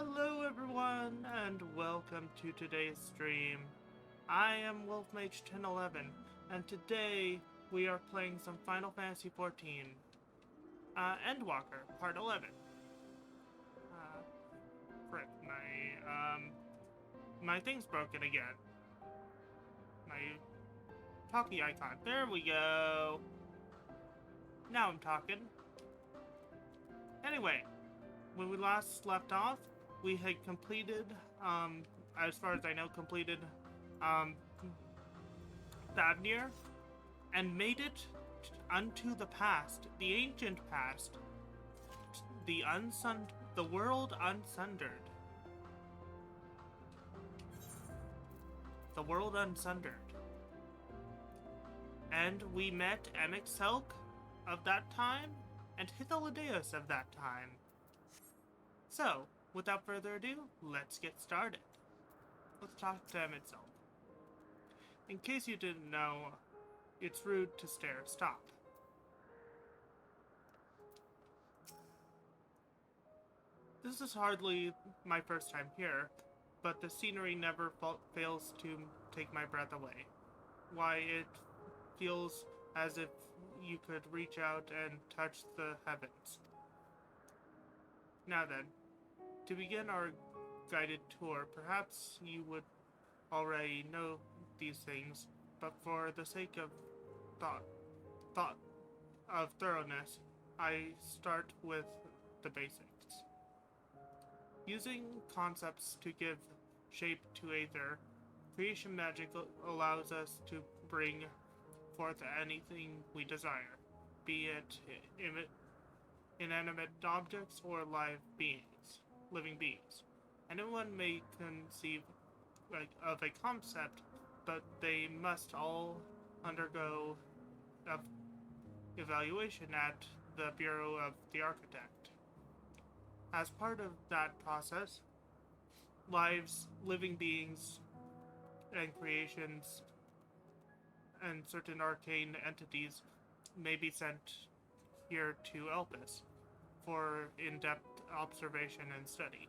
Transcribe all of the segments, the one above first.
Hello everyone, and welcome to today's stream. I am Mage 1011, and today we are playing some Final Fantasy XIV, Endwalker, Part 11. Frick, my thing's broken again. My talkie icon. There we go. Now I'm talking. Anyway, when we last left off, we had completed, as far as I know, um, Thavnir, and made it unto the past, the ancient past, the world unsundered. The world unsundered. And we met Ffxiv of that time, and Hythlodaeus of that time. So, without further ado, let's get started. Let's talk to Ffxiv. In case you didn't know, it's rude to stare. Stop. This is hardly my first time here, but the scenery never fails to take my breath away. Why, it feels as if you could reach out and touch the heavens. Now then, to begin our guided tour, perhaps you would already know these things, but for the sake of thoroughness, I start with the basics. Using concepts to give shape to aether, creation magic allows us to bring forth anything we desire, be it inanimate objects or living beings. Anyone may conceive of a concept, but they must all undergo evaluation at the Bureau of the Architect. As part of that process, living beings, and creations, and certain arcane entities may be sent here to Elpis for in-depth observation and study.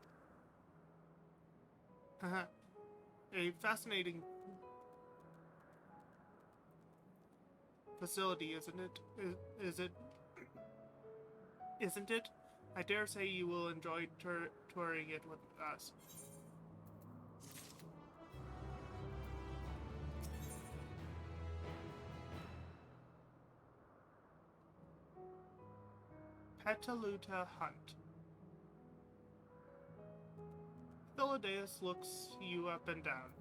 A fascinating facility, isn't it? Isn't it? I dare say you will enjoy touring it with us. Petaluta Hunt. Hythlodaeus looks you up and down.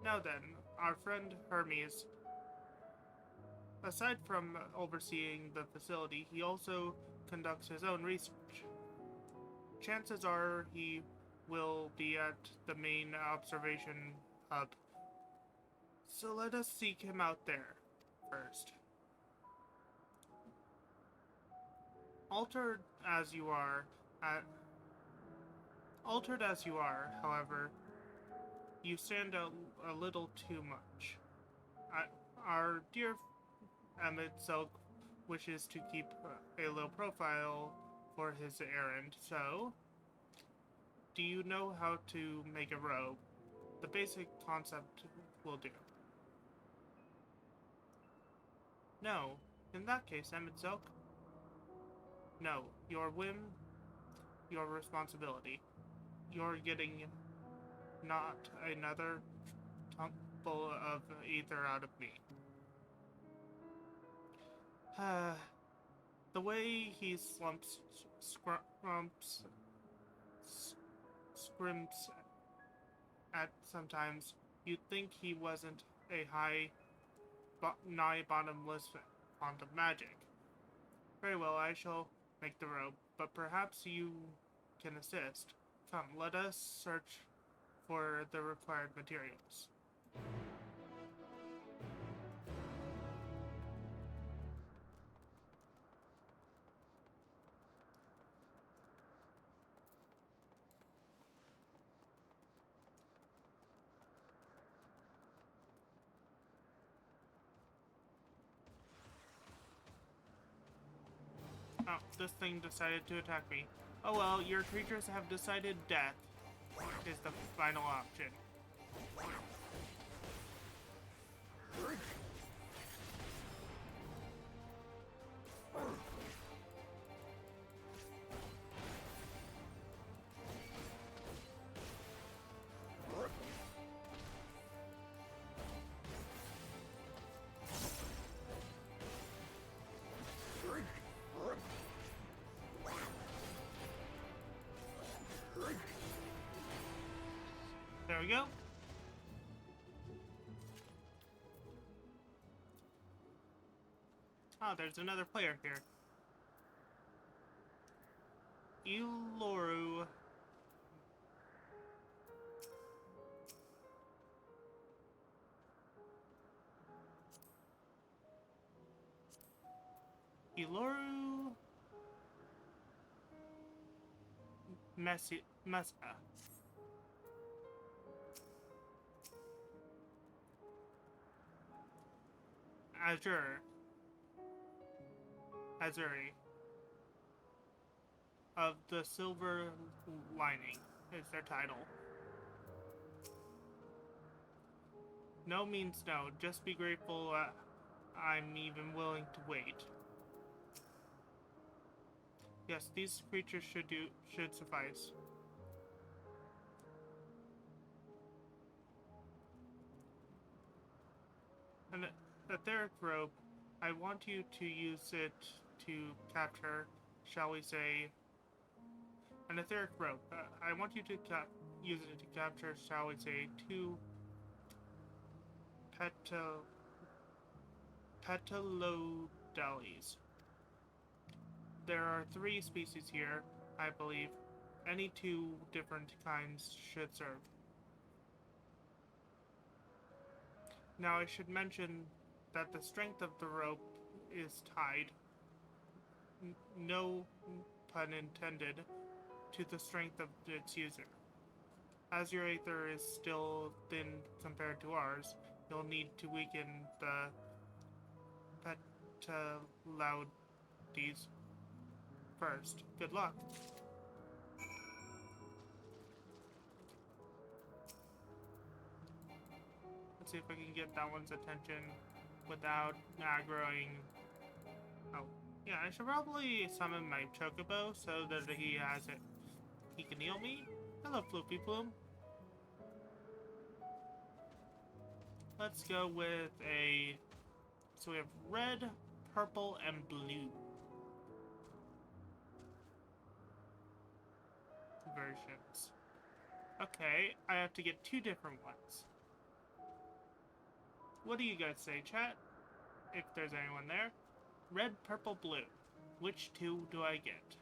Now then, our friend Hermes, aside from overseeing the facility, he also conducts his own research. Chances are he will be at the main observation hub. So let us seek him out there first. Altered as you are, however, you stand out a little too much. Our dear Ffxiv wishes to keep a low profile for his errand, so do you know how to make a robe? The basic concept will do. No, in that case, Ffxiv. No, your whim, your responsibility. You're getting not another tumblefull of ether out of me. The way he scrimps at sometimes, you'd think he wasn't a nigh bottomless font of magic. Very well, I shall make the robe, but perhaps you can assist. Come, let us search for the required materials. Oh, this thing decided to attack me. Oh well, your creatures have decided death is the final option. There we go. Oh, there's another player here. Eloru. Eloru. Mesa. Azuri. Of the Silver Lining is their title. No means no. Just be grateful I'm even willing to wait. Yes, these creatures should suffice. An etheric rope. I want you to use it to capture, shall we say, an etheric rope. I want you to use it to capture, shall we say, 2 petalodales. There are 3 species here, I believe. Any 2 different kinds should serve. Now I should mention that the strength of the rope is tied, no pun intended, to the strength of its user. As your Aether is still thin compared to ours, you'll need to weaken the petalodales first. Good luck. Let's see if I can get that one's attention without aggroing. Oh, yeah, I should probably summon my Chocobo so that he has it. He can heal me. Hello, Floofy Plume. Let's go with a... So we have red, purple, and blue versions. Okay, I have to get 2 different ones. What do you guys say, chat? If there's anyone there. Red, purple, blue. Which 2 do I get?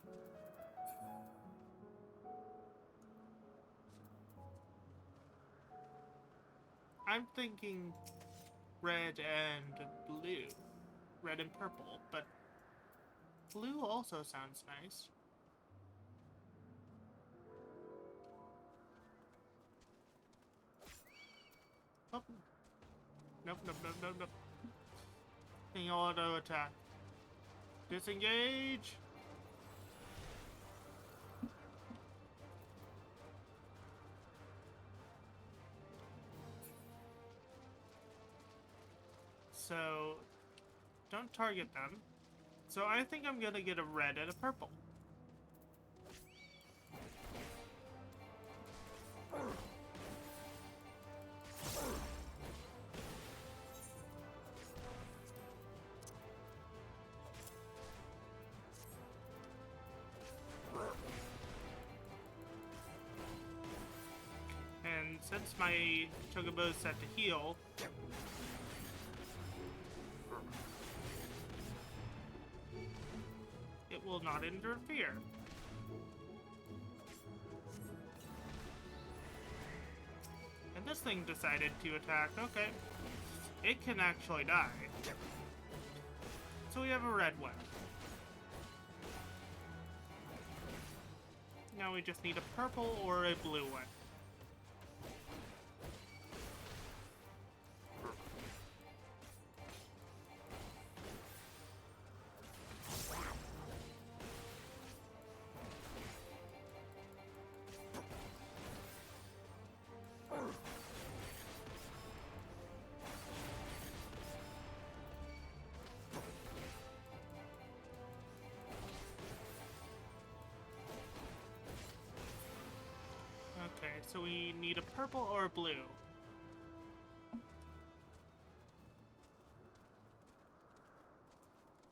I'm thinking red and blue. Red and purple, but blue also sounds nice. Oh. Nope. Being auto attack. Disengage! So, don't target them. So I think I'm gonna get a red and a purple. And since my Chocobo is set to heal, it will not interfere. And this thing decided to attack. Okay. It can actually die. So we have a red one. Now we just need a purple or a blue one. so we need a purple or a blue.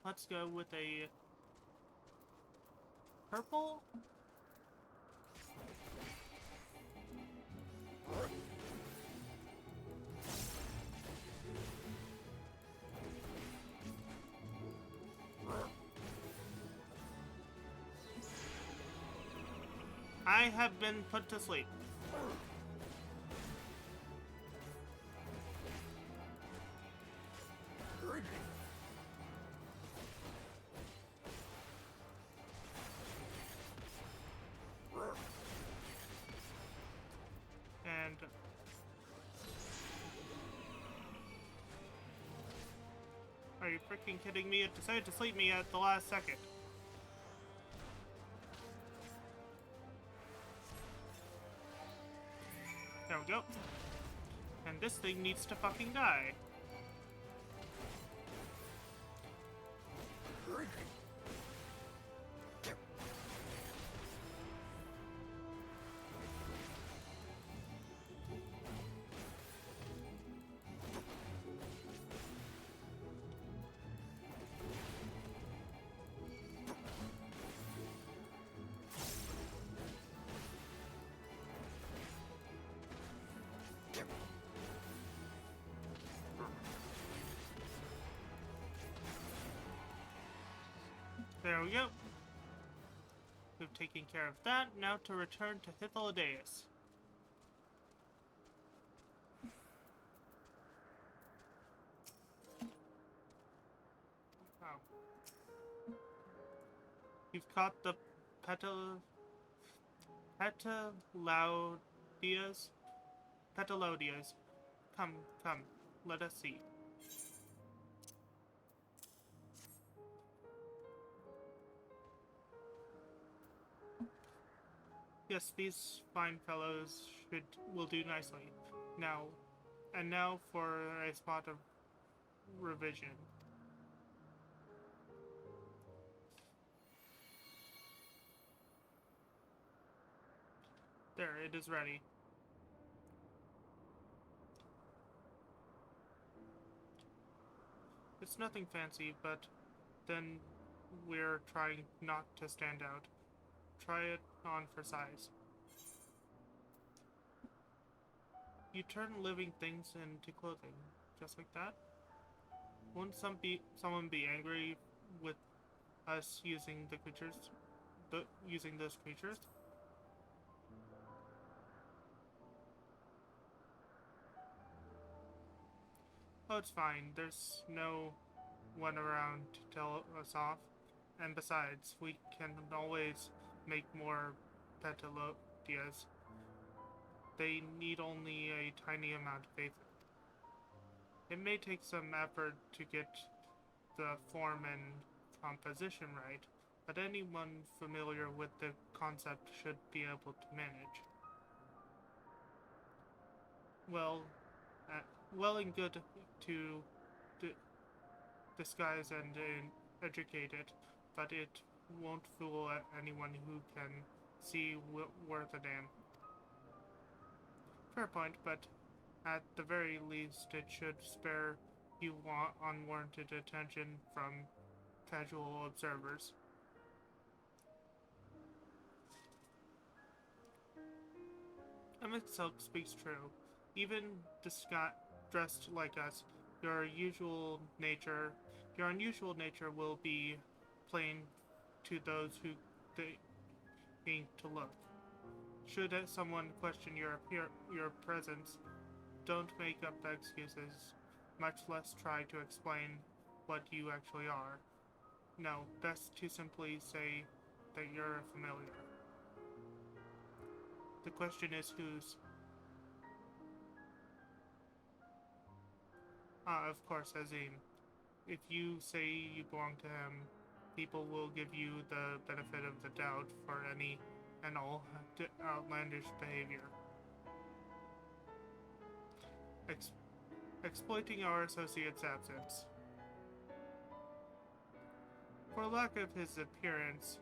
Let's go with a purple. I have been put to sleep. And are you freaking kidding me? It decided to sleep me at the last second. There we go. And this thing needs to fucking die. There we go. We've taken care of that. Now to return to Hythlodaeus. Oh. You've caught the Petalodias. Petalodias. Come, come. Let us see. Yes, these fine fellows will do nicely. Now for a spot of revision. There, it is ready. It's nothing fancy, but then we're trying not to stand out. Try it on for size. You turn living things into clothing, just like that. Won't someone be angry with us using the creatures, using those creatures? Oh, it's fine. There's no one around to tell us off. And besides, we can always make more Petalodias. They need only a tiny amount of faith. It may take some effort to get the form and composition right, but anyone familiar with the concept should be able to manage. Well, well and good to disguise and educate it, but it won't fool anyone who can see worth a damn. Fair point, but at the very least it should spare you unwarranted attention from casual observers. Emmett Silk speaks true. Even dressed like us, your unusual nature will be plain to those who think to look. Should someone question your presence, don't make up excuses, much less try to explain what you actually are. No, best to simply say that you're a familiar. The question is whose. Of course, Azim. If you say you belong to him, people will give you the benefit of the doubt for any and all outlandish behavior. Exploiting our associate's absence. For lack of his appearance,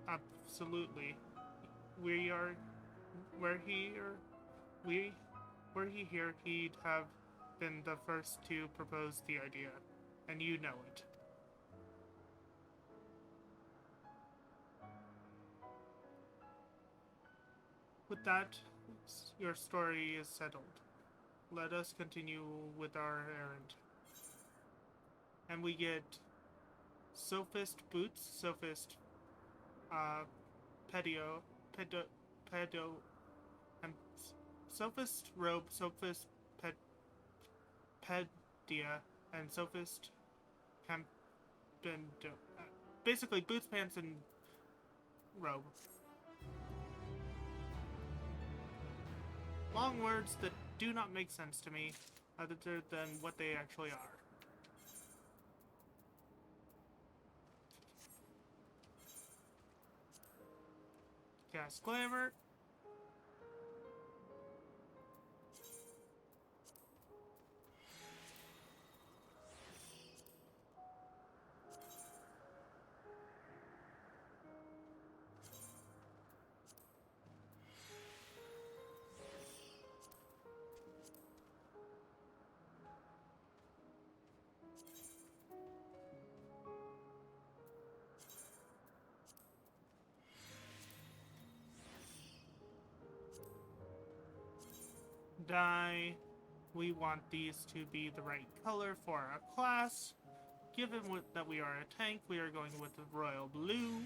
absolutely. we are were he or we were he here, he'd have been the first to propose the idea, and you know it. With that, your story is settled. Let us continue with our errand. And we get sophist boots, sophist pedio, pedo, pedo, and sophist robe, sophist ped, pedia, and sophist campendo. Basically, boots, pants, and robe. Long words that do not make sense to me, other than what they actually are. Cast Glamour. Die. We want these to be the right color for our class. Given that we are a tank, we are going with the royal blue.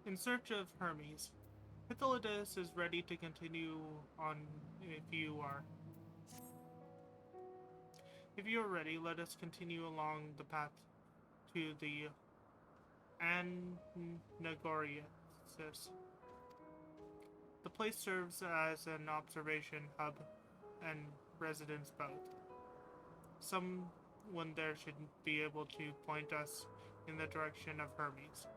In search of Hermes. Hythlodas is ready to continue on if you are. If you are ready, let us continue along the path to the Anagoriasis. The place serves as an observation hub and residence both. Someone there should be able to point us in the direction of Hermes.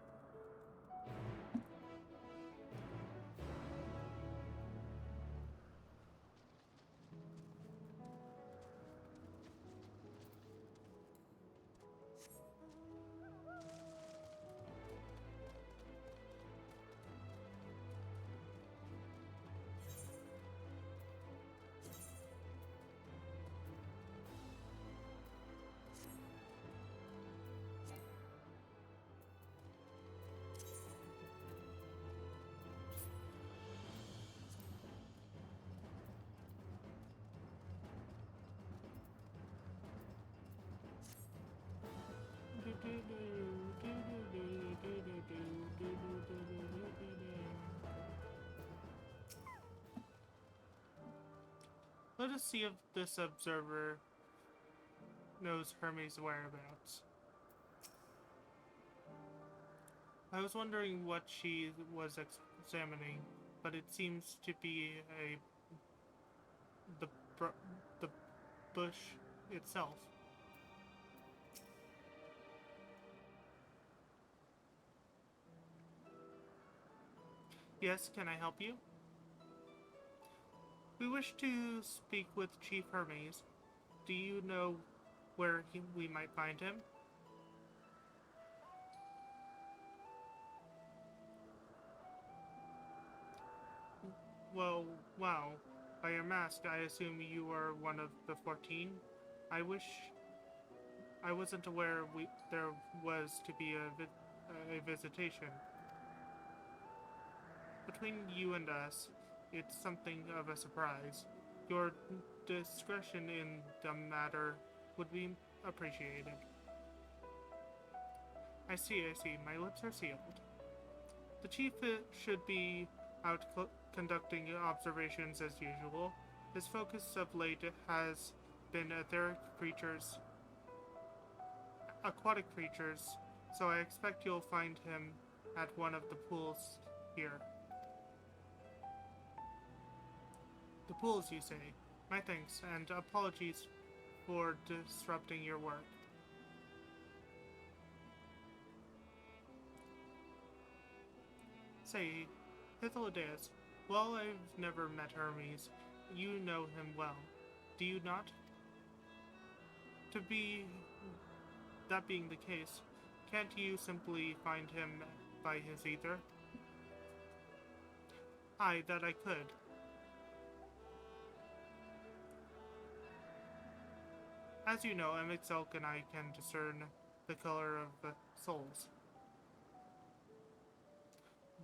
Let us see if this observer knows Hermes' whereabouts. I was wondering what she was examining, but it seems to be the the bush itself. Yes, can I help you? We wish to speak with Chief Hermes. Do you know where we might find him? Well, wow. By your mask, I assume you are one of the 14. I wish I wasn't aware there was to be a visitation. Between you and us, it's something of a surprise. Your discretion in the matter would be appreciated. I see. My lips are sealed. The chief should be out conducting observations as usual. His focus of late has been aquatic creatures, so I expect you'll find him at one of the pools here. The pools, you say? My thanks, and apologies for disrupting your work. Say, Hythlodaeus, while I've never met Hermes, you know him well, do you not? To be... That being the case, can't you simply find him by his ether? Aye, that I could. As you know, Ffxiv and I can discern the color of the souls.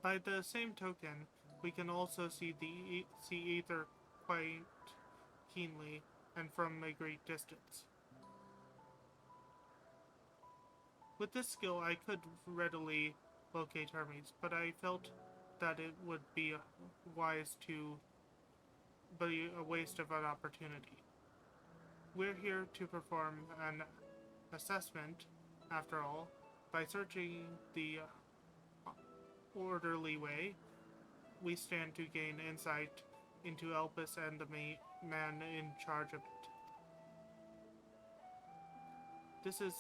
By the same token, we can also see ether quite keenly and from a great distance. With this skill, I could readily locate Hermes, but I felt that it would be wise to be a waste of an opportunity. We're here to perform an assessment, after all, by searching the orderly way. We stand to gain insight into Elpis and the man in charge of it. This is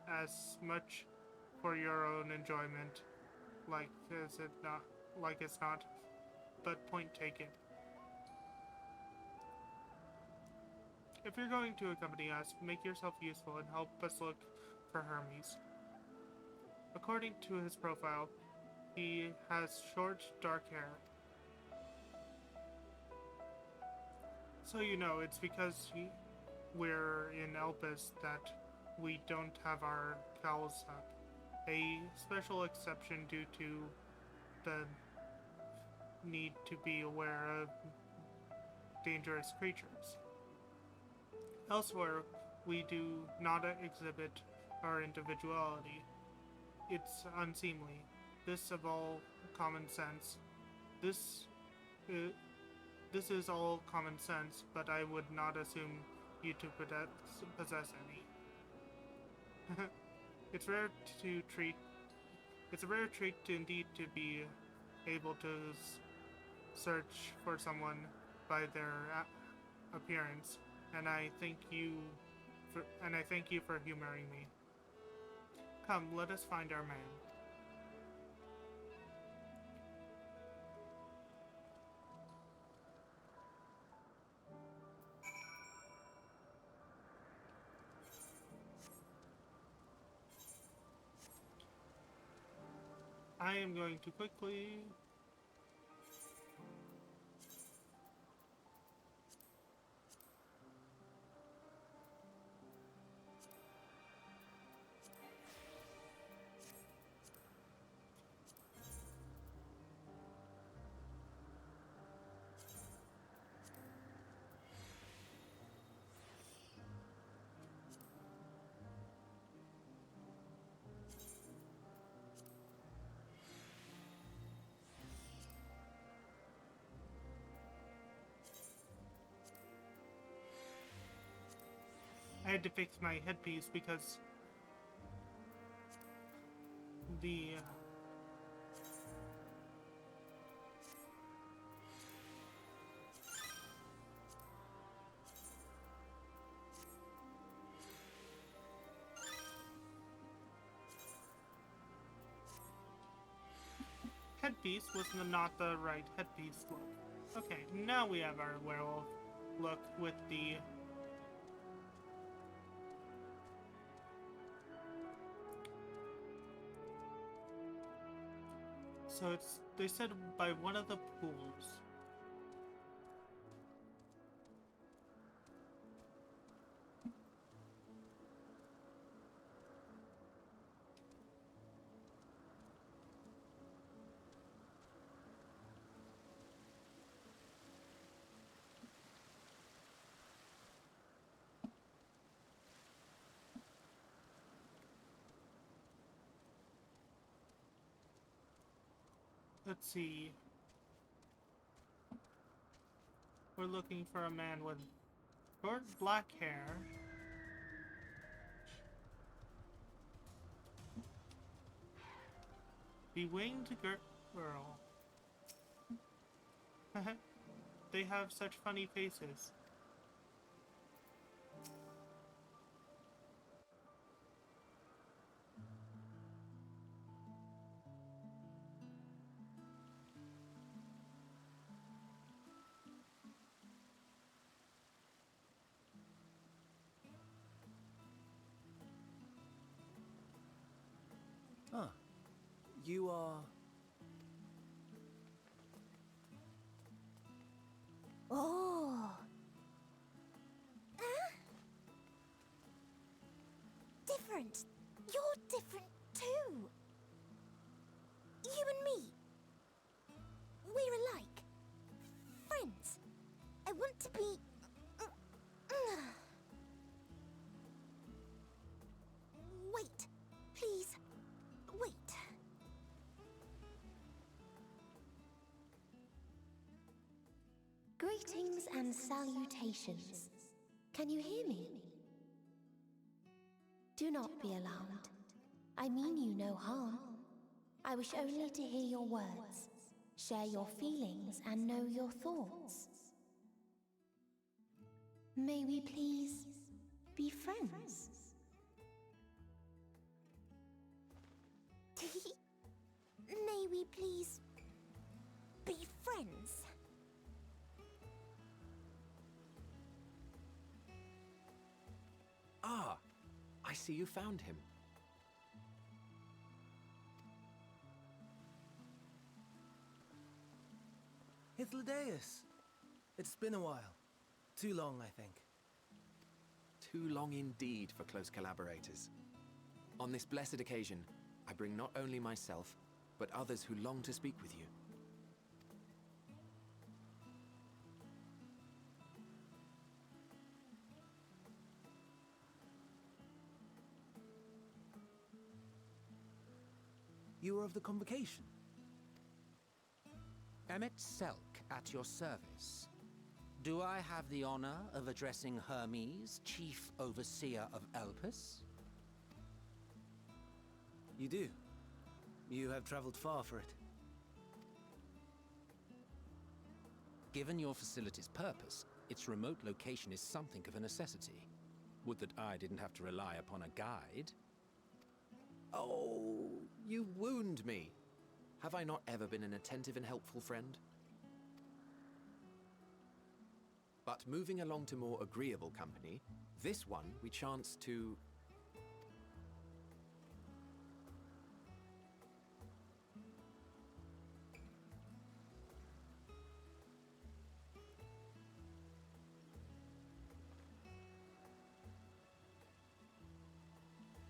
as much for your own enjoyment, like it's not, but point taken. If you're going to accompany us, make yourself useful and help us look for Hermes. According to his profile, he has short, dark hair. So you know, it's because we're in Elpis that we don't have our cowls up. A special exception due to the need to be aware of dangerous creatures. Elsewhere, we do not exhibit our individuality. It's unseemly. This of all common sense. This is all common sense, but I would not assume you to possess any. It's a rare treat indeed to be able to search for someone by their appearance, and I thank you for humoring me. Come, let us find our man. I am going to quickly... I had to fix my headpiece because the headpiece was not the right headpiece look. Okay, now we have our werewolf look with the so they said by one of the pools. Let's see. We're looking for a man with short black hair. The winged girl. They have such funny faces. You are... Oh. Different. You're different too. You and me. We're alike. Friends. I want to be... Wait. Please. Wait. Greetings and salutations. Can you hear me? Do not be alarmed. I mean you no harm. I wish only to hear your words, share your feelings, and know your thoughts. May we please be friends? May we please be friends? Ah, I see you found him. Hythlodaeus. It's been a while. Too long, I think. Too long indeed for close collaborators. On this blessed occasion, I bring not only myself, but others who long to speak with you. You are of the convocation. Emmet Selk at your service. Do I have the honor of addressing Hermes, Chief Overseer of Elpis? You do. You have traveled far for it. Given your facility's purpose, its remote location is something of a necessity. Would that I didn't have to rely upon a guide. Oh, you wound me. Have I not ever been an attentive and helpful friend? But moving along to more agreeable company, this one we chance to...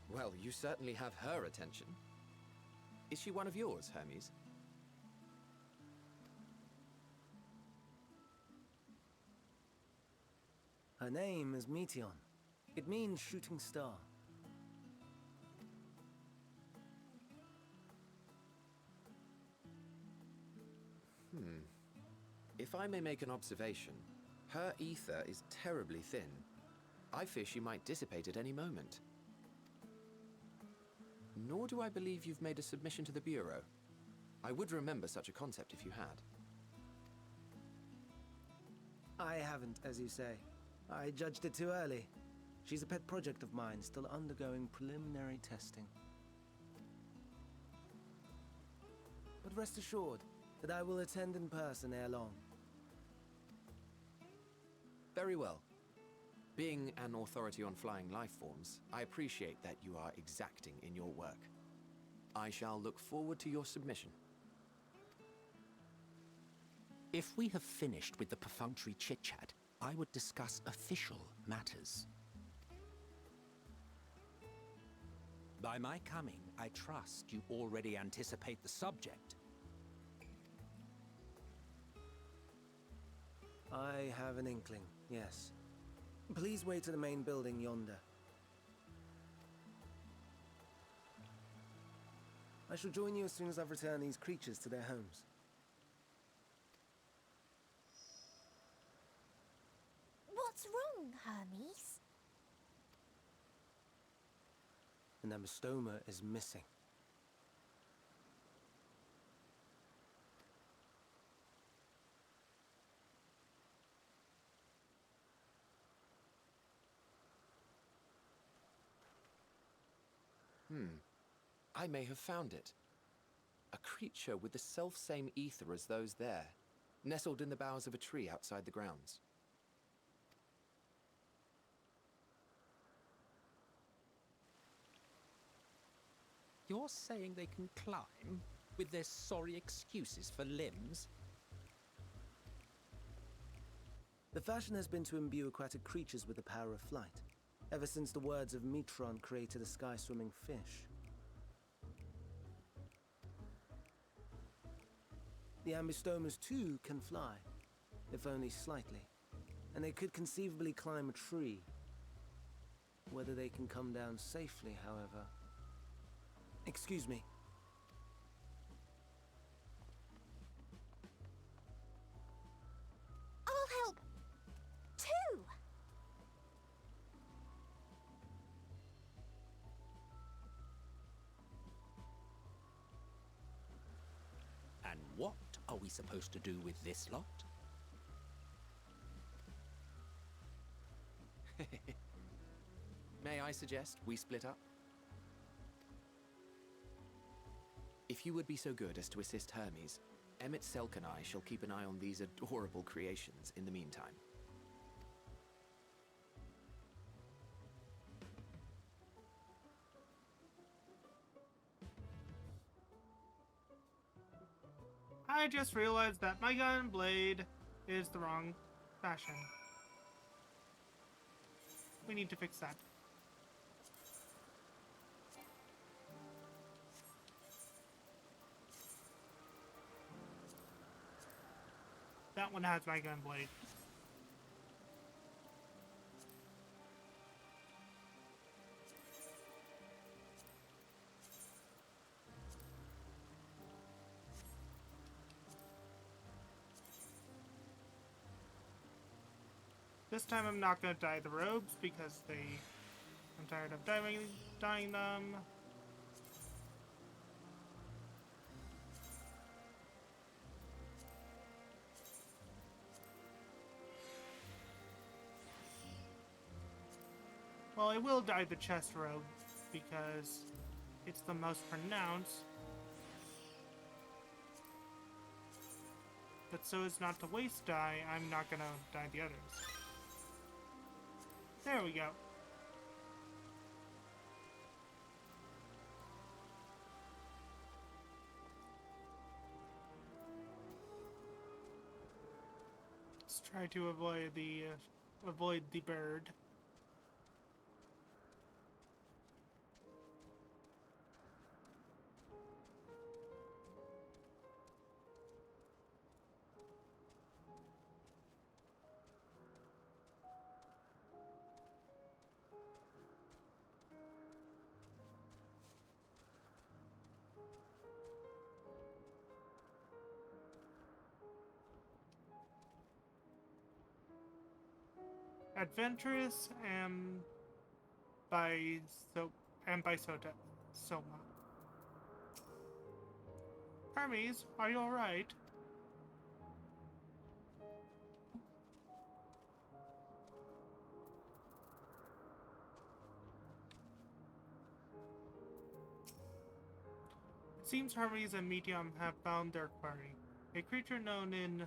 Well, you certainly have her attention. Is she one of yours, Hermes? Her name is Meteon. It means shooting star. If I may make an observation, her ether is terribly thin. I fear she might dissipate at any moment. Nor do I believe you've made a submission to the Bureau. I would remember such a concept if you had. I haven't, as you say. I judged it too early. She's a pet project of mine, still undergoing preliminary testing. But rest assured that I will attend in person ere long. Very well. Being an authority on flying life forms, I appreciate that you are exacting in your work. I shall look forward to your submission. If we have finished with the perfunctory chit-chat, I would discuss official matters. By my coming, I trust you already anticipate the subject. I have an inkling, yes. Please wait to the main building yonder. I shall join you as soon as I've returned these creatures to their homes. What's wrong, Hermes? An amostoma is missing. I may have found it. A creature with the self-same ether as those there, nestled in the boughs of a tree outside the grounds. You're saying they can climb with their sorry excuses for limbs? The fashion has been to imbue aquatic creatures with the power of flight, ever since the words of Metron created a sky-swimming fish. The Ambistomas too can fly, if only slightly, and they could conceivably climb a tree. Whether they can come down safely, however... Excuse me. I'll help, too! And what are we supposed to do with this lot? May I suggest we split up? If you would be so good as to assist Hermes, Emmett Selk and I shall keep an eye on these adorable creations in the meantime. I just realized that my gun blade is the wrong fashion. We need to fix that. That one has my gun blade. This time I'm not gonna dye the robes because I'm tired of dyeing them. Well, I will dye the chest robe because it's the most pronounced. But so as not to waste dye, I'm not gonna dye the others. There we go. Let's try to avoid the bird. Adventurous and by Soma. Hermes, are you alright? It seems Hermes and Medium have found their quarry, a creature known in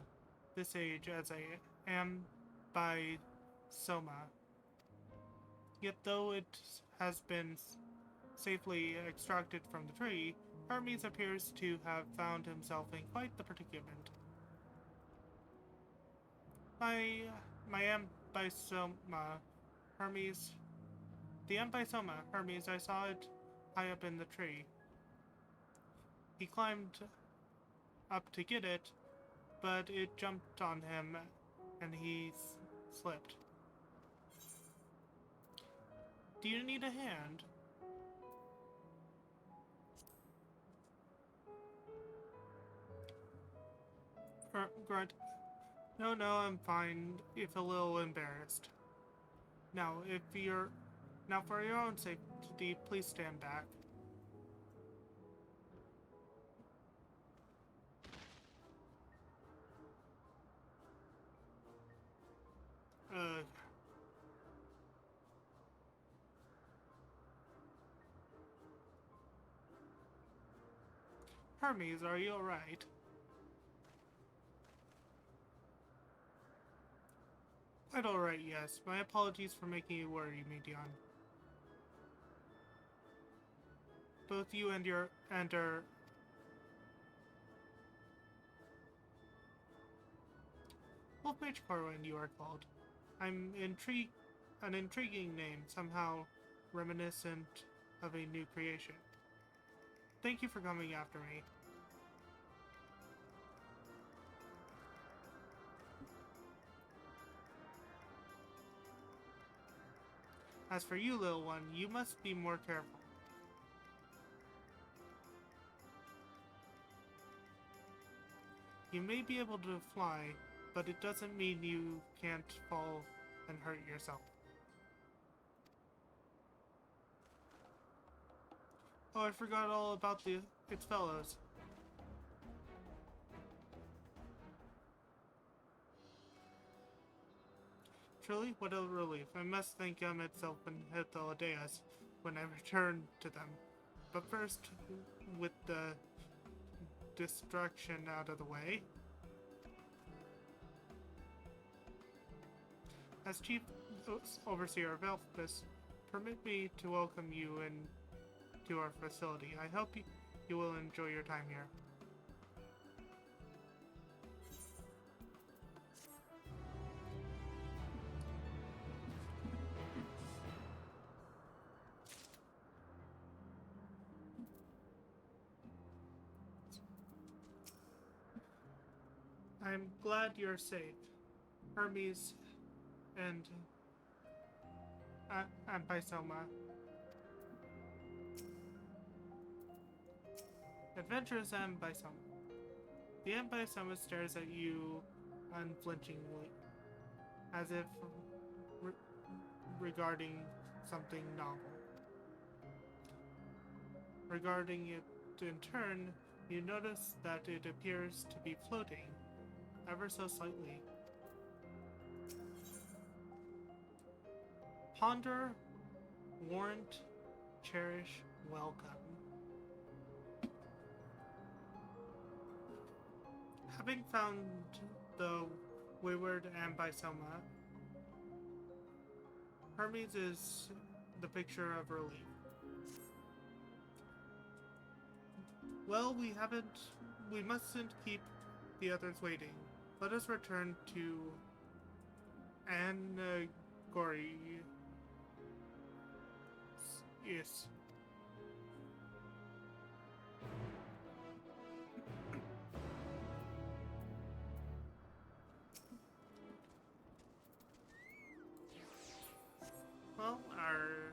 this age as a Soma. Yet though it has been safely extracted from the tree, Hermes appears to have found himself in quite the predicament. My Ambysoma, Hermes. The Ambysoma, Hermes, I saw it high up in the tree. He climbed up to get it, but it jumped on him and he slipped. Do you need a hand? Grunt. No, I'm fine, if a little embarrassed. Now, for your own safety, please stand back. Hermes, are you alright? Quite alright, yes. My apologies for making you worry, Medion. both you and your Wolf Mage Corwin, you are called. I'm intrigued. An intriguing name, somehow reminiscent of a new creation. Thank you for coming after me. As for you, little one, you must be more careful. You may be able to fly, but it doesn't mean you can't fall and hurt yourself. Oh, I forgot all about its fellows. Truly, what a relief. I must thank itself and Hithaladeas when I return to them. But first, with the distraction out of the way, as Chief Overseer of Elphibus, permit me to welcome you to our facility. I hope you will enjoy your time here. I'm glad you're safe. Hermes and Ampysoma. Adventurous Ampysoma. The Ampysoma stares at you unflinchingly, as if regarding something novel. Regarding it in turn, you notice that it appears to be floating, ever so slightly. Ponder, warrant, cherish, welcome. Having found the wayward Ampysoma, Hermes is the picture of relief. Well, we mustn't keep the others waiting. Let us return to Angori. Yes. Well, our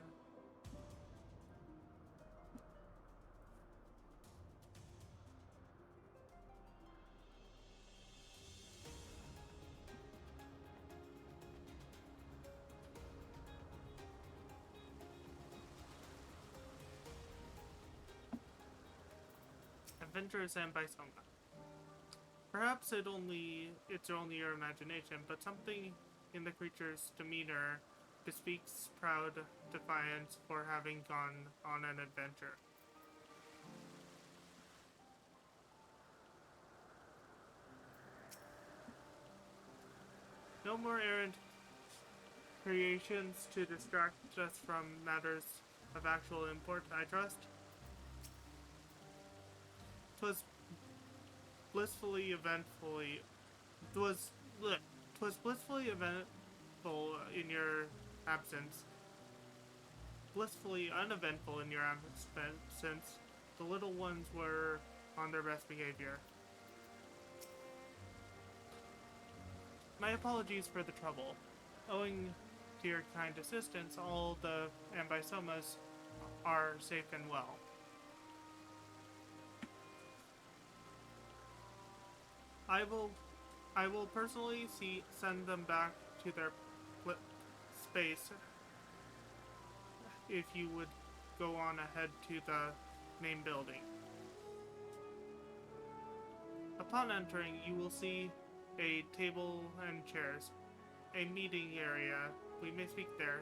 adventurous Ampysoma. Perhaps it's only your imagination, but something in the creature's demeanor bespeaks proud defiance for having gone on an adventure. No more errant creations to distract us from matters of actual import, I trust. 'Twas blissfully eventful in your absence. Blissfully uneventful in your absence. The little ones were on their best behavior. My apologies for the trouble. Owing to your kind assistance, all the Ampysomas are safe and well. I will personally send them back to their space if you would go on ahead to the main building. Upon entering, you will see a table and chairs, a meeting area. We may speak there.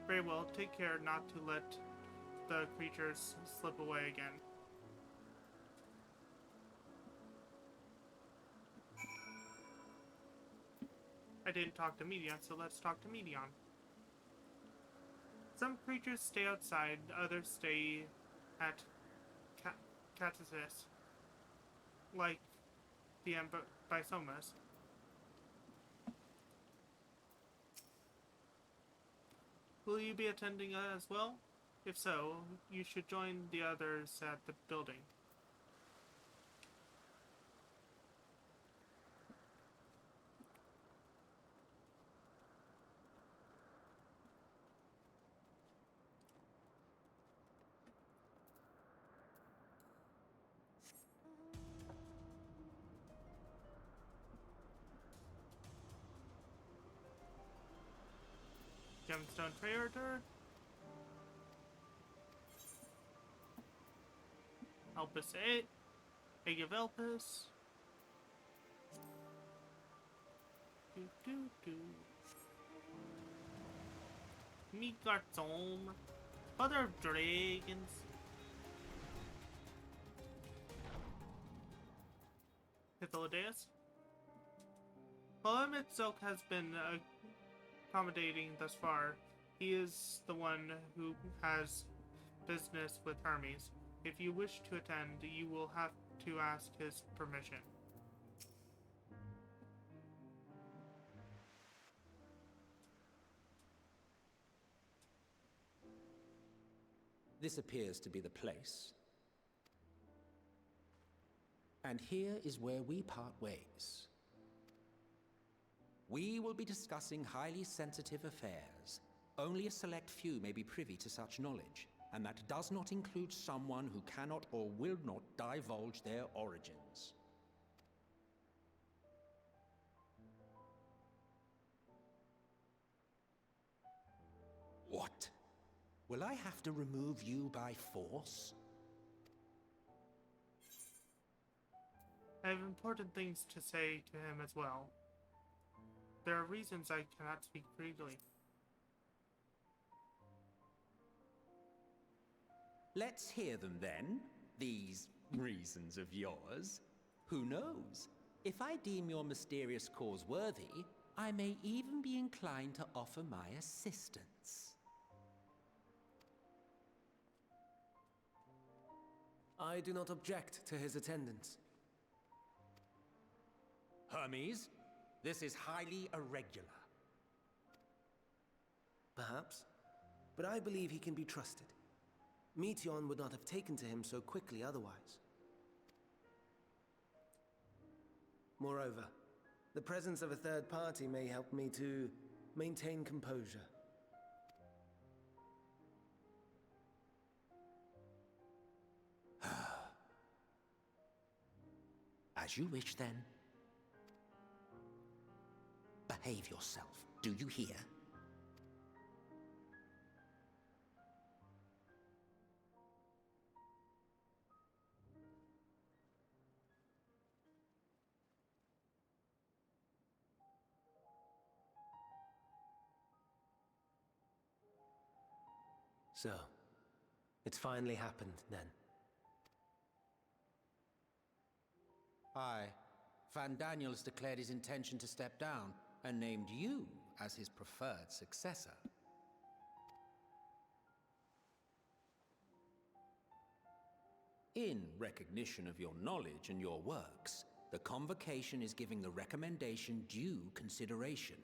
Very well, take care not to let the creatures slip away again. I didn't talk to Medion, so let's talk to Medion. Some creatures stay outside, others stay at Catasis, like the Bisomas. Will you be attending as well? If so, you should join the others at the building. Gemstone Trader. Elpis 8. Egg of Elpis. Midgard's Father of Dragons. Hythlodeus. While Emmet has been accommodating thus far, he is the one who has business with Hermes. If you wish to attend, you will have to ask his permission. This appears to be the place. And here is where we part ways. We will be discussing highly sensitive affairs. Only a select few may be privy to such knowledge, and that does not include someone who cannot or will not divulge their origins. What? Will I have to remove you by force? I have important things to say to him as well. There are reasons I cannot speak freely. Let's hear them then, these reasons of yours. Who knows? If I deem your mysterious cause worthy, I may even be inclined to offer my assistance. I do not object to his attendance. Hermes, this is highly irregular. Perhaps, but I believe he can be trusted. Meteion would not have taken to him so quickly otherwise. Moreover, the presence of a third party may help me to maintain composure. As you wish, then. Behave yourself, do you hear? So, it's finally happened, then. Aye. Van Daniels declared his intention to step down and named you as his preferred successor. In recognition of your knowledge and your works, the Convocation is giving the recommendation due consideration.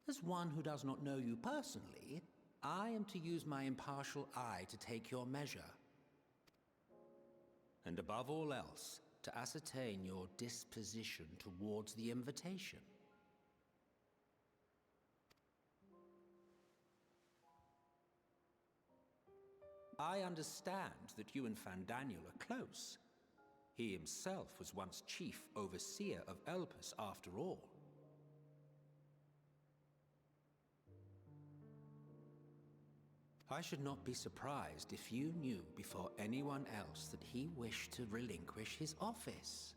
As one who does not know you personally, I am to use my impartial eye to take your measure. And above all else, to ascertain your disposition towards the invitation. I understand that you and Fandaniel are close. He himself was once chief overseer of Elpis after all. I should not be surprised if you knew before anyone else that he wished to relinquish his office.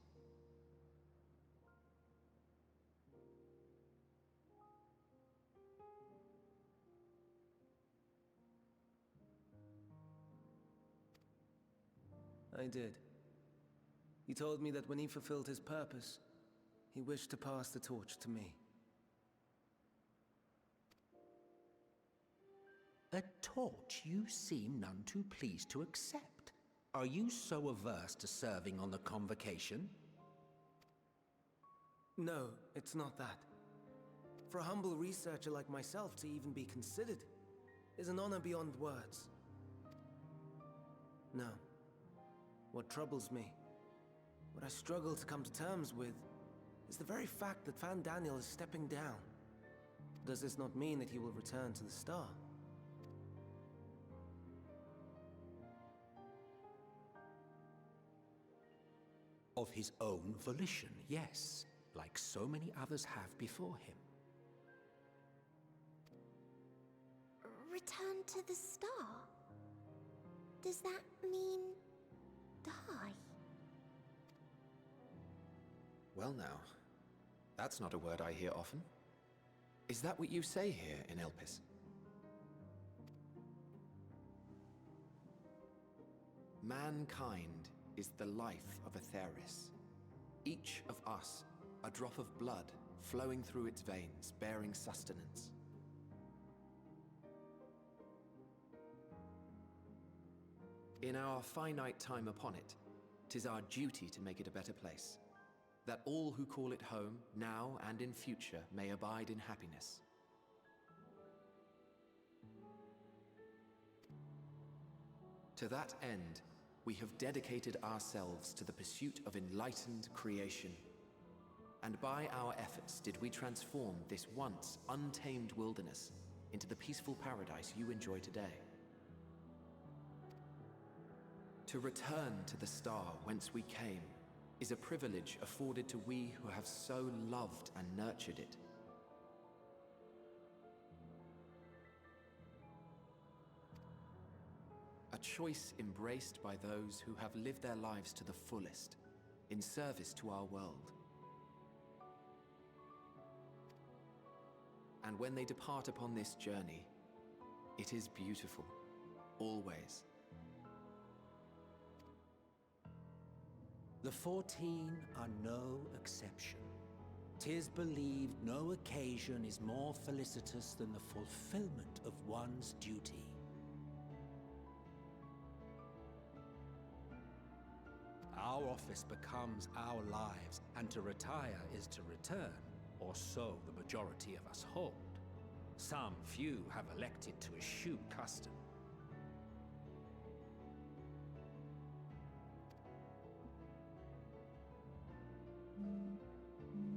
I did. He told me that when he fulfilled his purpose, he wished to pass the torch to me. A torch you seem none too pleased to accept. Are you so averse to serving on the Convocation? No, it's not that. For a humble researcher like myself to even be considered is an honor beyond words. No. What troubles me, what I struggle to come to terms with, is the very fact that Fan Daniel is stepping down. Does this not mean that he will return to the Star? Of his own volition, yes, like so many others have before him. Return to the Star? Does that mean die? Well now, that's not a word I hear often. Is that what you say here in Elpis? Mankind is the life of Atheris. Each of us, a drop of blood flowing through its veins, bearing sustenance. In our finite time upon it, 'tis our duty to make it a better place, that all who call it home, now and in future, may abide in happiness. To that end, we have dedicated ourselves to the pursuit of enlightened creation. And by our efforts did we transform this once untamed wilderness into the peaceful paradise you enjoy today. To return to the star whence we came is a privilege afforded to we who have so loved and nurtured it. A choice embraced by those who have lived their lives to the fullest, in service to our world. And when they depart upon this journey, it is beautiful, always. The 14 are no exception. 'Tis believed no occasion is more felicitous than the fulfillment of one's duty. Our office becomes our lives, and to retire is to return, or so the majority of us hold. Some few have elected to eschew custom.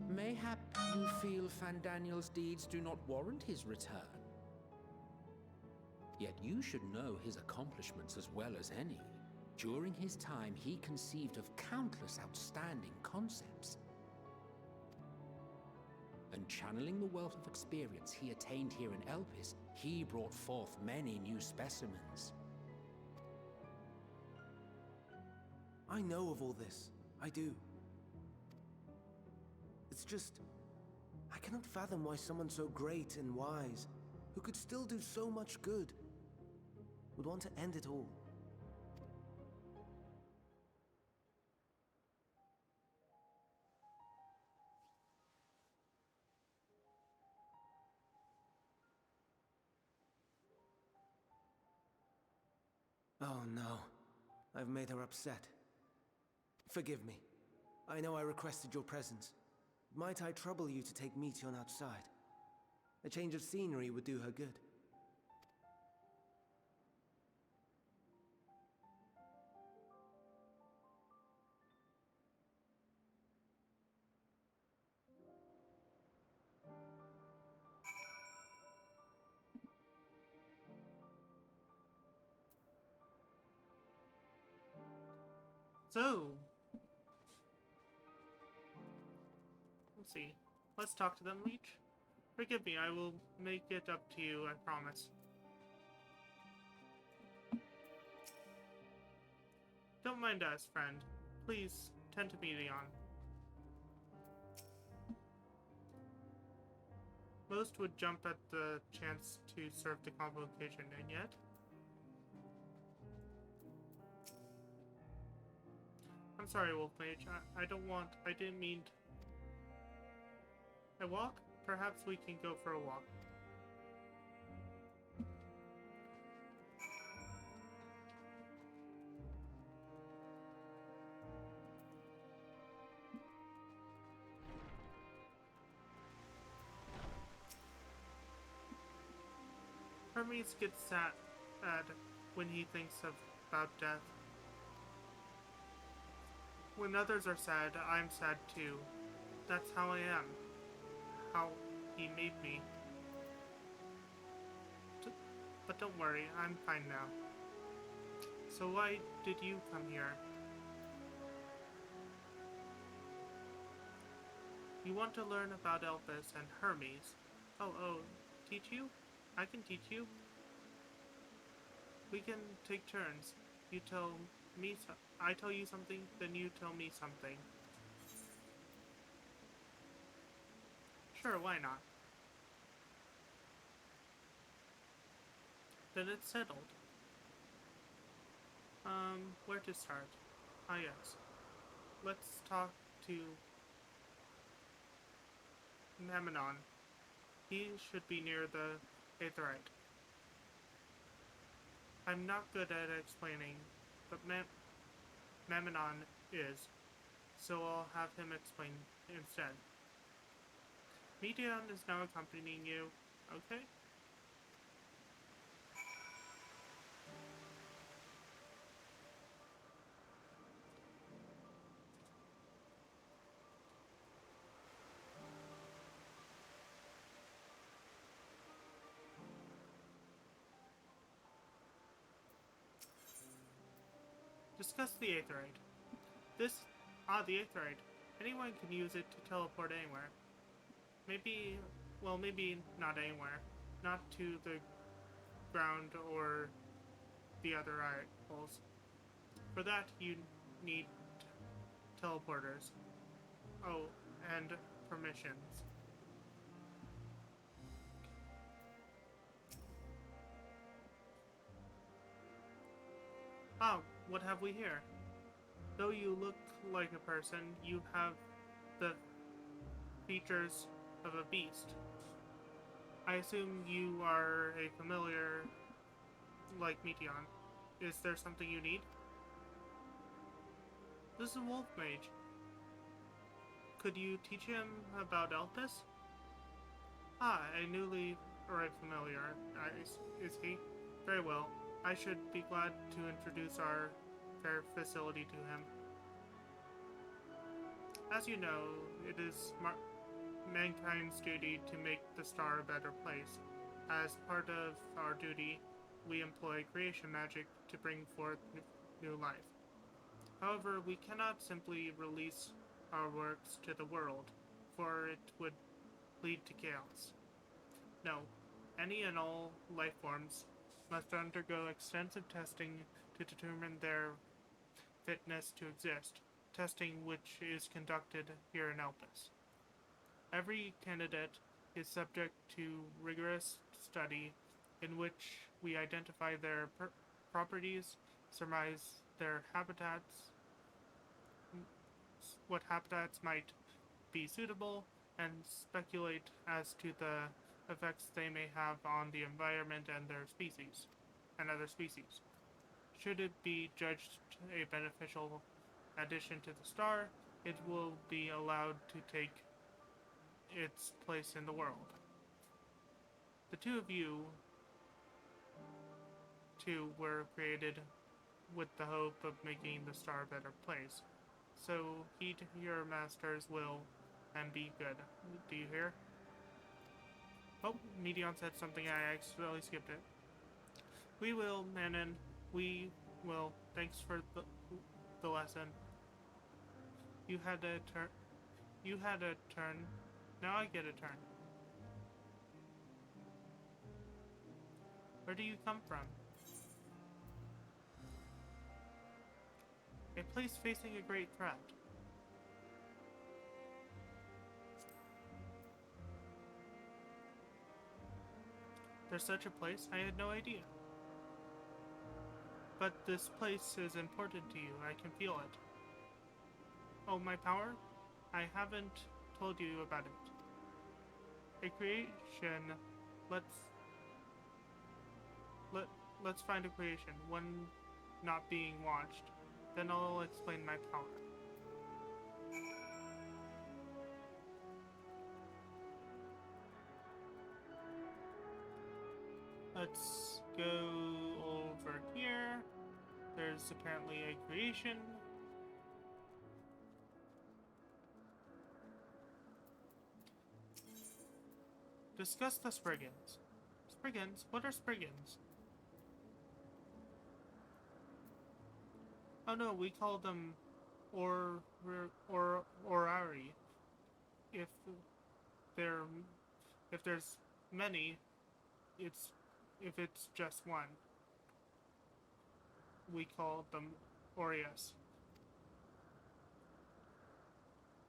Mayhap you feel Fandaniel's deeds do not warrant his return. Yet you should know his accomplishments as well as any. During his time, he conceived of countless outstanding concepts. And channeling the wealth of experience he attained here in Elpis, he brought forth many new specimens. I know of all this. I do. It's just, I cannot fathom why someone so great and wise, who could still do so much good, would want to end it all. Oh no, I've made her upset. Forgive me. I know I requested your presence. Might I trouble you to take Meteon outside? A change of scenery would do her good. So, let's see. Let's talk to them, Leech. Forgive me, I will make it up to you, I promise. Don't mind us, friend. Please, tend to Meteon. Most would jump at the chance to serve the convocation, and yet... I'm sorry, Wolf Mage. I didn't mean to... A walk? Perhaps we can go for a walk. Hermes gets sad when he thinks about death. When others are sad, I'm sad too. That's how I am. How he made me. But don't worry, I'm fine now. So why did you come here? You want to learn about Elpis and Hermes. Oh, teach you? I can teach you. We can take turns. You tell me I tell you something, then you tell me something. Sure, why not? Then it's settled. Where to start? Ah, yes. Let's talk to Mamanon. He should be near the Aetherite. I'm not good at explaining, but Mamanon is, so I'll have him explain instead. Medion is now accompanying you, okay? Discuss the Aetherite. The Aetherite. Anyone can use it to teleport anywhere. Maybe not anywhere. Not to the ground or the other idols. For that, you need teleporters. Oh, and permissions. Ah, what have we here? Though you look like a person, you have the features of a beast. I assume you are a familiar like Meteon. Is there something you need? This is a wolf mage. Could you teach him about Elpis? Ah, a newly arrived familiar. Is he? Very well. I should be glad to introduce our fair facility to him. As you know, it is mankind's duty to make the star a better place. As part of our duty, we employ creation magic to bring forth new life. However, we cannot simply release our works to the world, for it would lead to chaos. No, any and all life forms must undergo extensive testing to determine their fitness to exist, testing which is conducted here in Elpis. Every candidate is subject to rigorous study in which we identify their properties, surmise their habitats, what habitats might be suitable, and speculate as to the effects they may have on the environment and their species, and other species. Should it be judged a beneficial addition to the star, it will be allowed to take its place in the world. The two of you, too, were created with the hope of making the star a better place. So heed your master's will and be good. Do you hear? Oh, Meteon said something, I accidentally skipped it. We will, Manon. We will. Thanks for the lesson. You had a turn. You had a turn. Now I get a turn. Where do you come from? A place facing a great threat. There's such a place? I had no idea. But this place is important to you. I can feel it. Oh, my power? I haven't told you about it. A creation. Let's find a creation, one not being watched. Then I'll explain my power. Let's go over here. There's apparently a creation. Discuss the Spriggans. Spriggans? What are Spriggans? Oh no, we call them Orari. If there, if there's many, it's if it's just one, we call them Orias.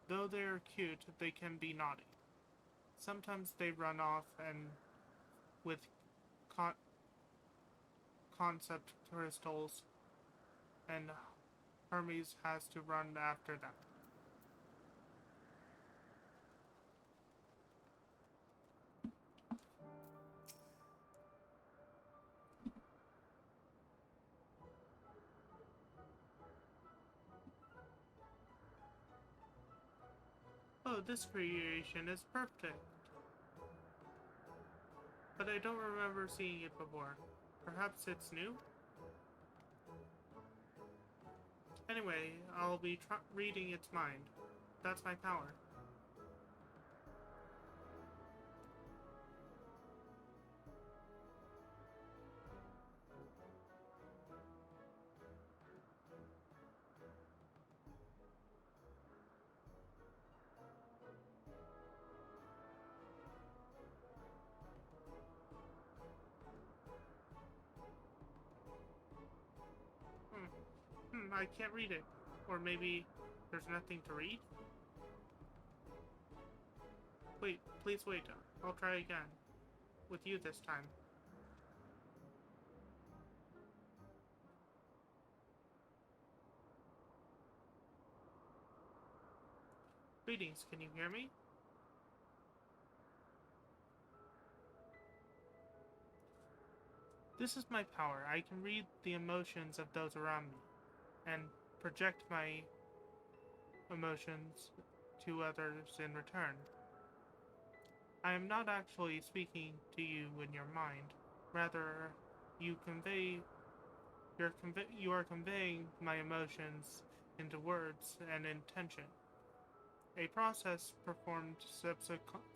Though they're cute, they can be naughty. Sometimes they run off and with concept crystals, and Hermes has to run after them. Oh, this creation is perfect. But I don't remember seeing it before. Perhaps it's new? Anyway, I'll be reading its mind. That's my power. I can't read it. Or maybe there's nothing to read? Wait, please wait. I'll try again. With you this time. Greetings, can you hear me? This is my power. I can read the emotions of those around me, and project my emotions to others in return. I am not actually speaking to you in your mind. Rather, you are conveying my emotions into words and intention. A process performed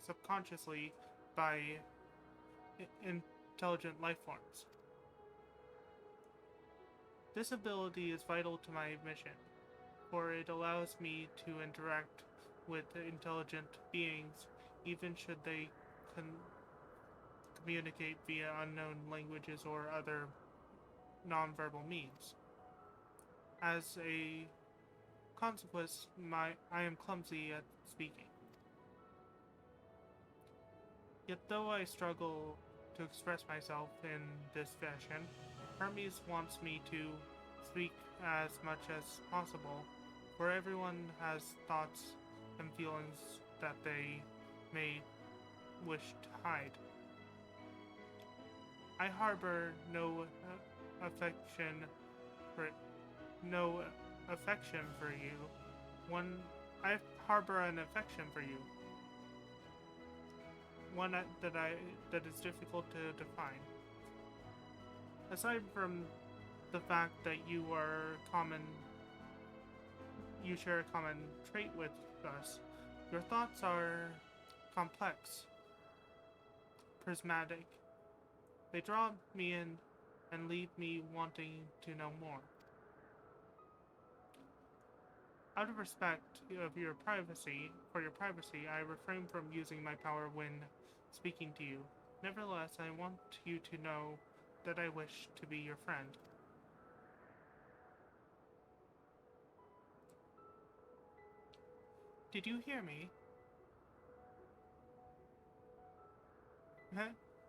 subconsciously by intelligent life forms. This ability is vital to my mission, for it allows me to interact with intelligent beings, even should they communicate via unknown languages or other nonverbal means. As a consequence, I am clumsy at speaking. Yet though I struggle to express myself in this fashion, Hermes wants me to speak as much as possible, for everyone has thoughts and feelings that they may wish to hide. I harbor no affection for you. I harbor an affection for you. One that is difficult to define. Aside from the fact that you share a common trait with us, your thoughts are complex, prismatic. They draw me in and leave me wanting to know more. Out of respect for your privacy, I refrain from using my power when speaking to you. Nevertheless, I want you to know that I wish to be your friend. Did you hear me?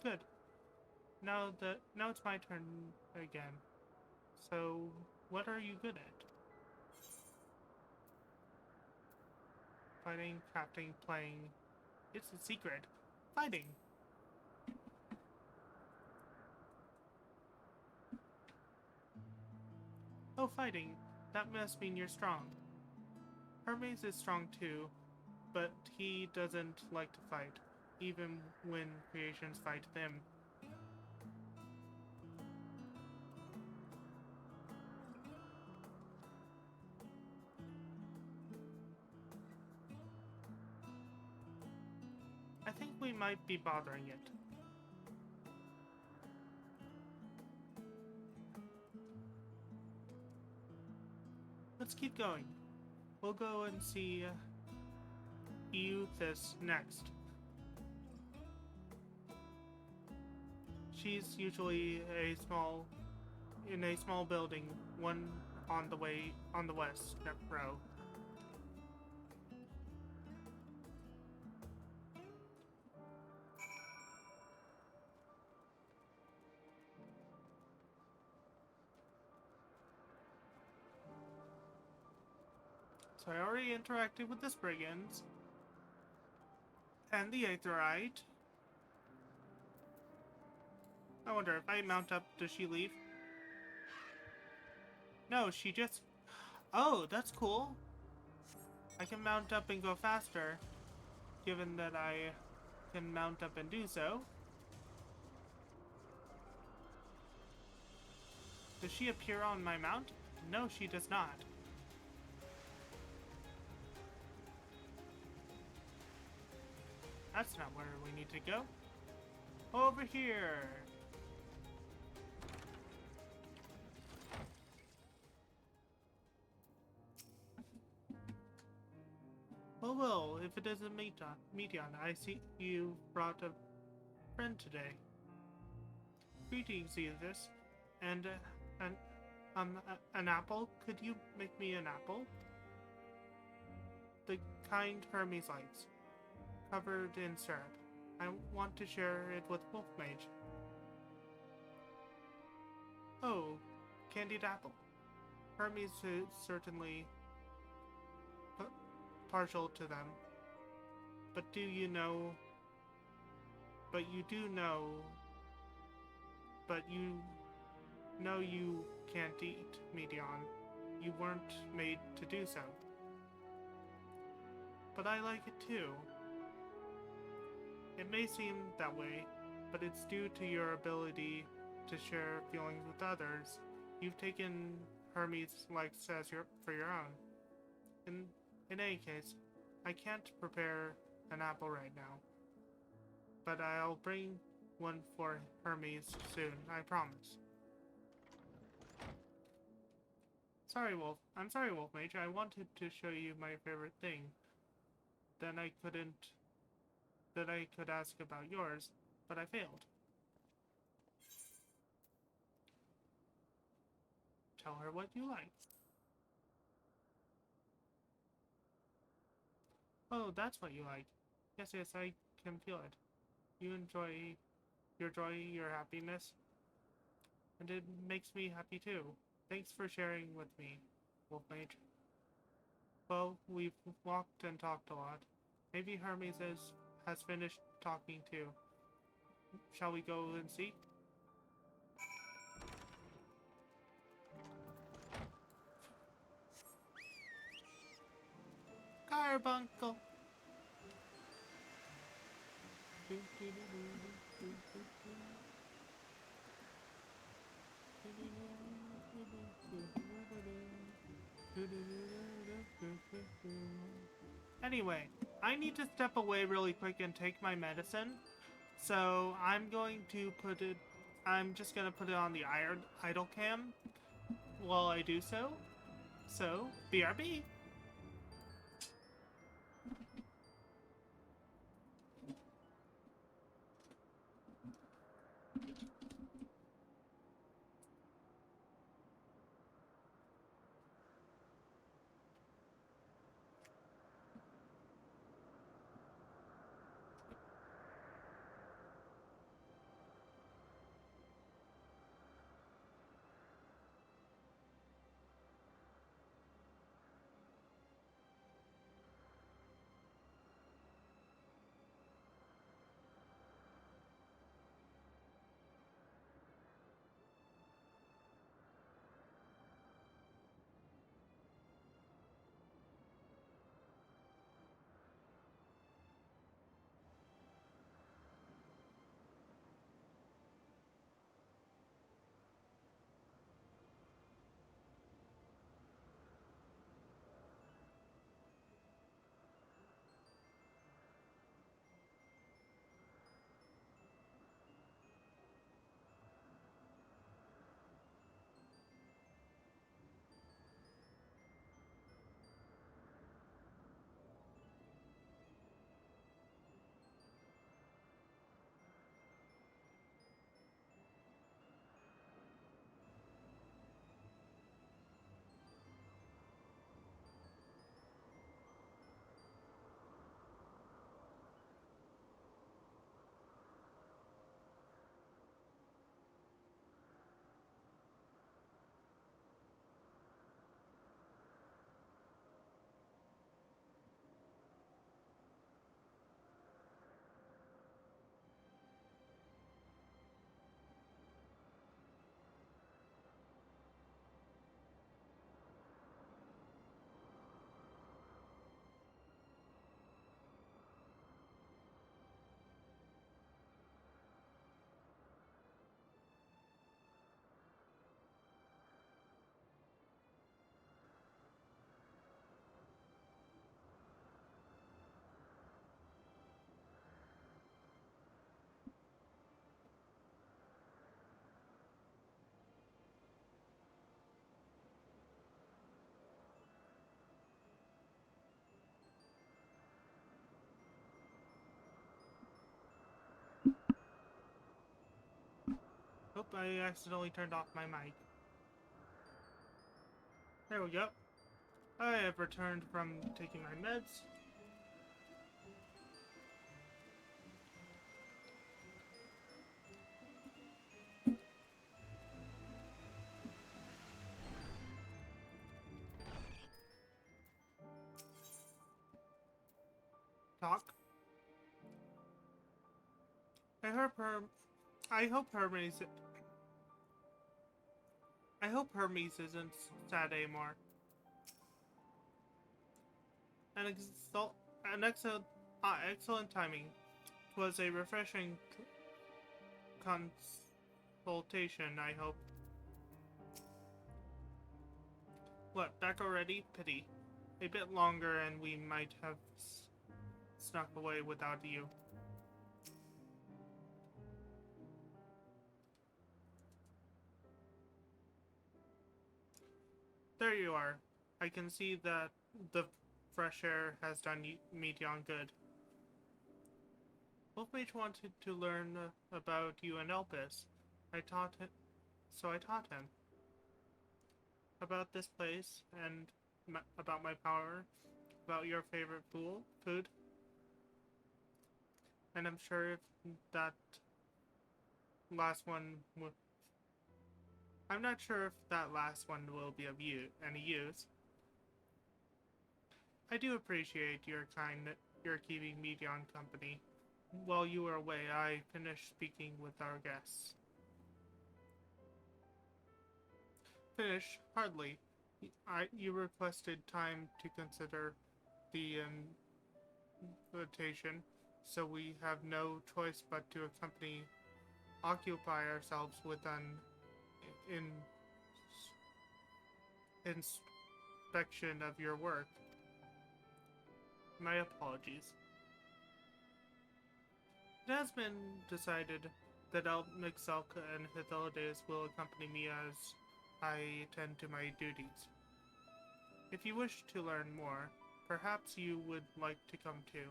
Good. Now it's my turn again. So, what are you good at? Fighting, crafting, playing. It's a secret. Fighting. Oh, fighting. That must mean you're strong. Hermes is strong too, but he doesn't like to fight, even when creations fight them. I think we might be bothering it. Let's keep going. We'll go and see Euthys next. She's usually in a small building, one on the west row. So I already interacted with the Spriggans and the Aetherite. I wonder if I mount up, does she leave? No, she just... Oh, that's cool. I can mount up and go faster, given that I can mount up and do so. Does she appear on my mount? No, she does not. That's not where we need to go. Over here! Well, if it isn't Meteon, I see you brought a friend today. Greetings, Euthys. And, an apple? Could you make me an apple? The kind Hermes likes, covered in syrup. I want to share it with Wolf Mage. Oh, candied apple. Hermes is certainly partial to them. But you do know, you can't eat, Meteon. You weren't made to do so. But I like it too. It may seem that way, but it's due to your ability to share feelings with others. You've taken Hermes' likes for your own. In any case, I can't prepare an apple right now. But I'll bring one for Hermes soon, I promise. I'm sorry, Wolf Mage. I wanted to show you my favorite thing. Then I could ask about yours, but I failed. Tell her what you like. Oh, that's what you like. Yes, I can feel it. You enjoy your joy, your happiness, and it makes me happy too. Thanks for sharing with me, Wolf Mage. Well, we've walked and talked a lot. Maybe Hermes has finished talking too. Shall we go and see? Carbuncle! Anyway, I need to step away really quick and take my medicine. So I'm just gonna put it on the idle cam while I do so. So, BRB! I accidentally turned off my mic. There we go. I have returned from taking my meds. Talk. I hope Hermes. I hope Hermes isn't sad anymore. An excellent timing. It was a refreshing consultation, I hope. What, back already? Pity. A bit longer and we might have snuck away without you. There you are. I can see that the fresh air has done Meteon good. Wolfmage wanted to learn about you and Elpis. I taught him about this place and about my power, about your favorite food, and I'm sure if that last one I'm not sure if that last one will be of any use. I do appreciate your keeping Meteon company. While you were away, I finished speaking with our guests. Finish? Hardly. You requested time to consider the invitation, so we have no choice but to occupy ourselves with an inspection of your work. My apologies. It has been decided that Ffxiv and Hithelides will accompany me as I attend to my duties. If you wish to learn more, perhaps you would like to come too.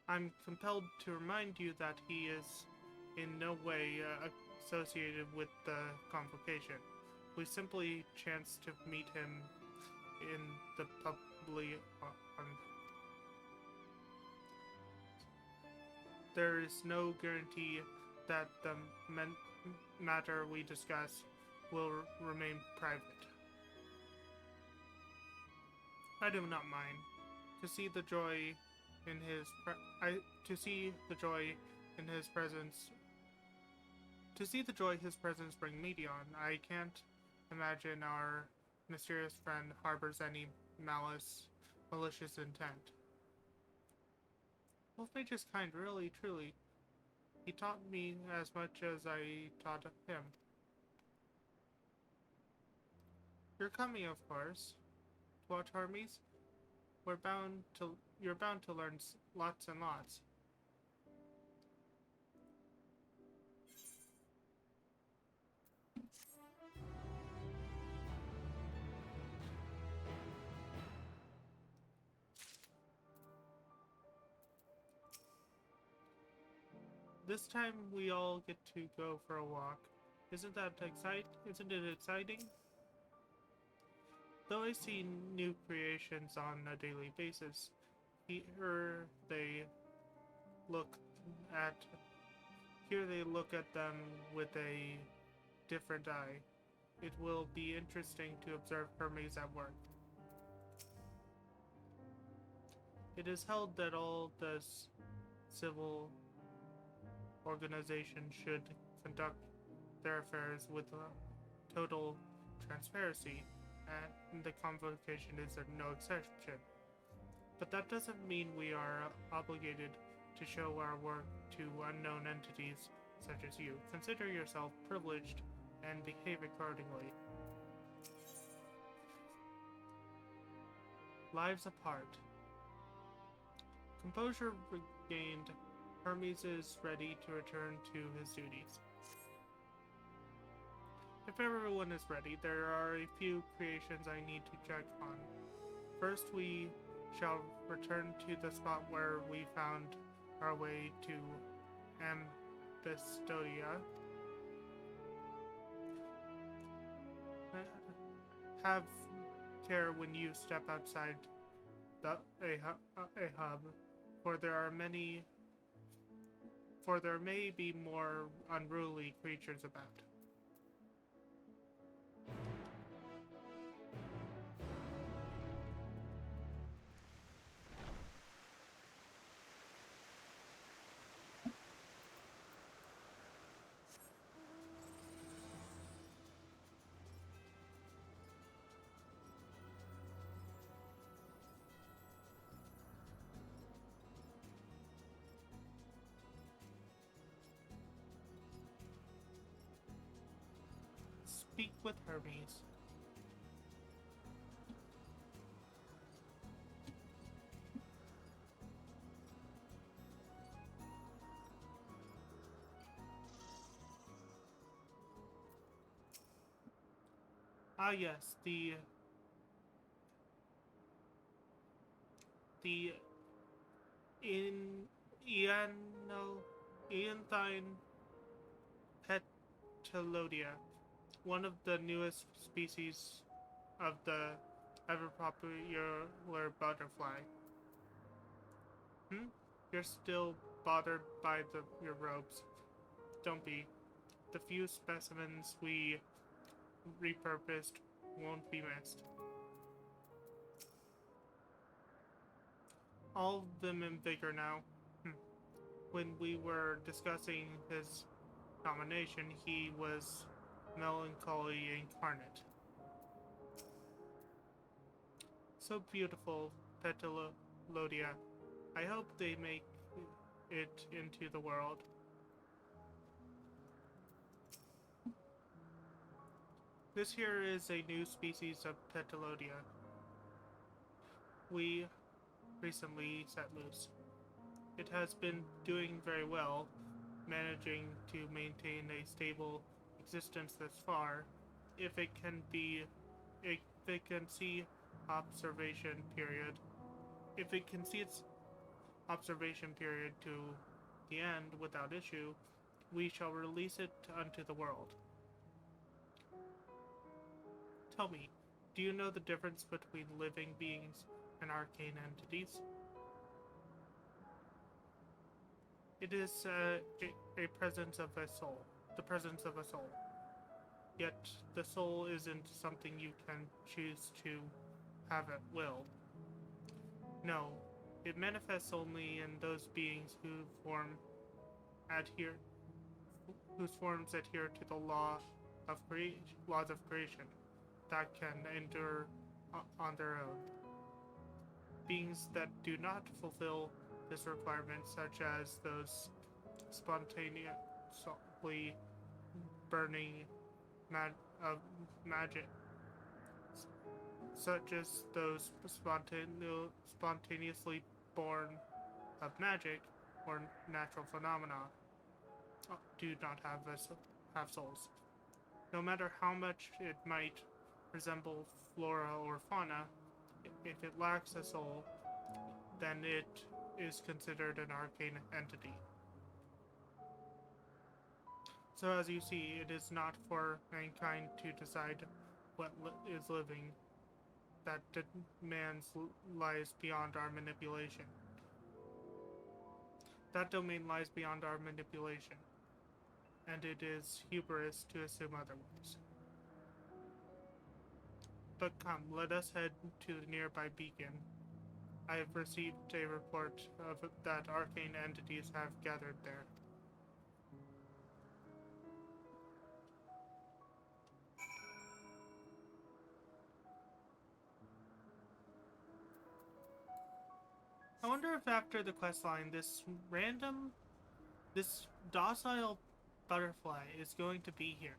I'm compelled to remind you that he is in no way associated with the convocation. We simply chanced to meet him in the public. There is no guarantee that the matter we discuss will remain private. I do not mind. To see the joy in his presence bring Meteon, I can't imagine our mysterious friend harbors any malicious intent. Wolfmage is kind, really, truly. He taught me as much as I taught him. You're coming, of course. To watch Hermes? You're bound to learn lots and lots. This time we all get to go for a walk. Isn't it exciting? Though I see new creations on a daily basis, here they look at them with a different eye. It will be interesting to observe Hermes at work. It is held that all the civil organizations should conduct their affairs with total transparency, and the convocation is no exception. But that doesn't mean we are obligated to show our work to unknown entities such as you. Consider yourself privileged and behave accordingly. Lives apart. Composure regained, Hermes is ready to return to his duties. If everyone is ready, there are a few creations I need to check on. First, we shall return to the spot where we found our way to Bestodia. Have care when you step outside a hub, for there may be more unruly creatures about. Speak with Hermes. Ah yes, the in Eanthine Petelodia, one of the newest species of the ever popular butterfly. You're still bothered by your robes. Don't be. The few specimens we repurposed won't be missed. All of them in vigor now. When we were discussing his nomination, he was melancholy incarnate. So beautiful, Petelodia. I hope they make it into the world. This here is a new species of Petelodia. We recently set loose. It has been doing very well, managing to maintain a stable existence thus far. If it can see its observation period to the end without issue, we shall release it unto the world. Tell me, do you know the difference between living beings and arcane entities? It is a presence of a soul. The presence of a soul. Yet, the soul isn't something you can choose to have at will. No, it manifests only in those beings whose forms adhere to the laws of creation that can endure on their own. Beings that do not fulfill this requirement, such as those spontaneously burning magic, such as those spontaneously born of magic or natural phenomena, do not have souls. No matter how much it might resemble flora or fauna, if it lacks a soul, then it is considered an arcane entity. So as you see, it is not for mankind to decide what is living. That demands lies beyond our manipulation. That domain lies beyond our manipulation, and it is hubris to assume otherwise. But come, let us head to the nearby beacon. I have received a report that arcane entities have gathered there. I wonder if after the questline, this docile butterfly is going to be here.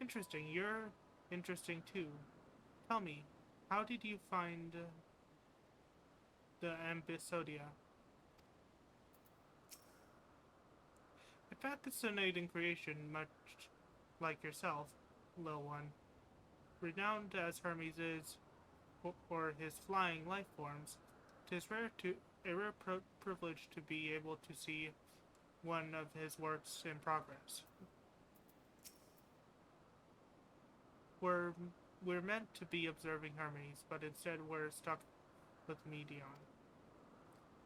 Interesting. You're interesting too. Tell me, how did you find the Ambissodia? A fascinating creation, much like yourself, little one. Renowned as Hermes is for his flying life forms, it is a rare privilege to be able to see one of his works in progress. We're, we're meant to be observing Hermes, but instead we're stuck with Medion.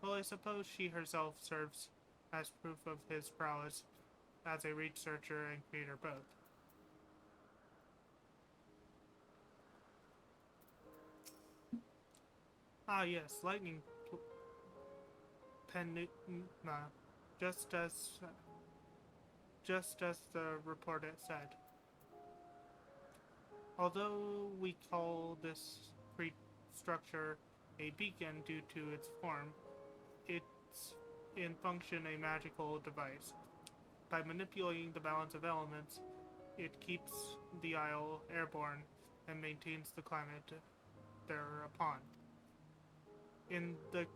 Well, I suppose she herself serves as proof of his prowess as a researcher and creator both. Ah yes, lightning penuma, just as the report had said. Although we call this structure a beacon due to its form, it's in function a magical device. By manipulating the balance of elements, it keeps the isle airborne and maintains the climate thereupon. In the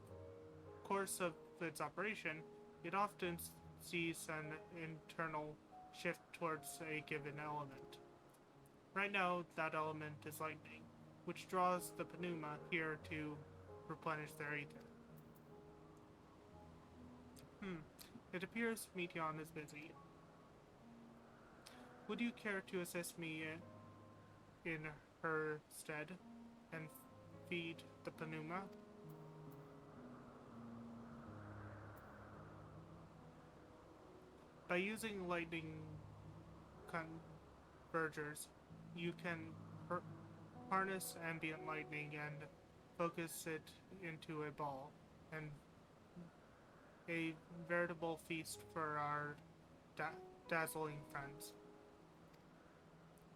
course of its operation, it often sees an internal shift towards a given element. Right now, that element is lightning, which draws the Penuma here to replenish their ether. It appears Meteon is busy. Would you care to assist me in her stead and feed the Penuma? By using lightning convergers, you can harness ambient lightning and focus it into a ball, and a veritable feast for our dazzling friends.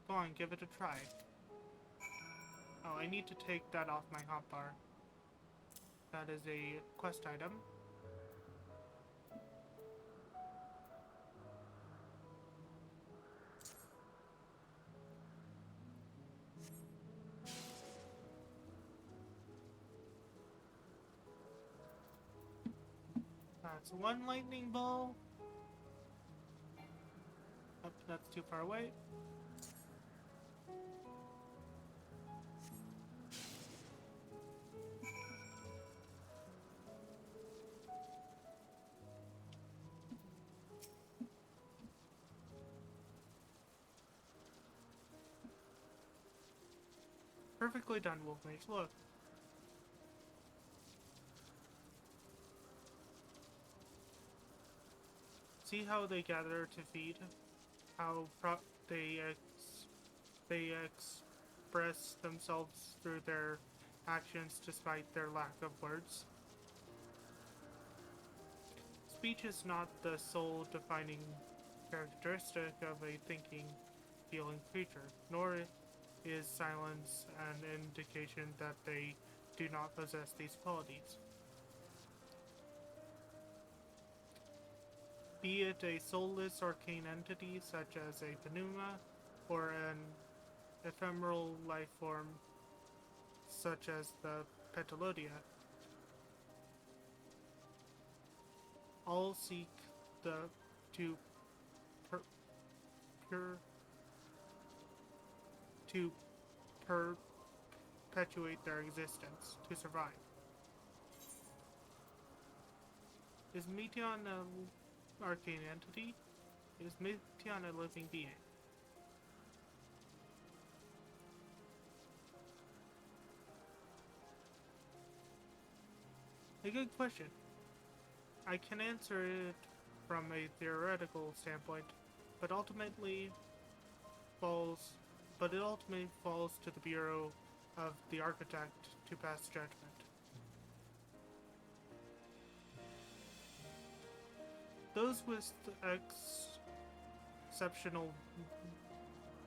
Go on, give it a try. Oh, I need to take that off my hotbar. That is a quest item. That's one lightning ball. Oh, that's too far away. Perfectly done, Wolf Mage. Look. See how they gather to feed? How they express themselves through their actions despite their lack of words? Speech is not the sole defining characteristic of a thinking, feeling creature, nor is silence an indication that they do not possess these qualities. Be it a soulless arcane entity such as a Penuma, or an ephemeral life form such as the Petalodia, all seek to perpetuate their existence, to survive. Is Meteon an arcane entity? Is Meteon a living being? A good question. I can answer it from a theoretical standpoint, but ultimately falls to the Bureau of the Architect to pass judgment. Those with exceptional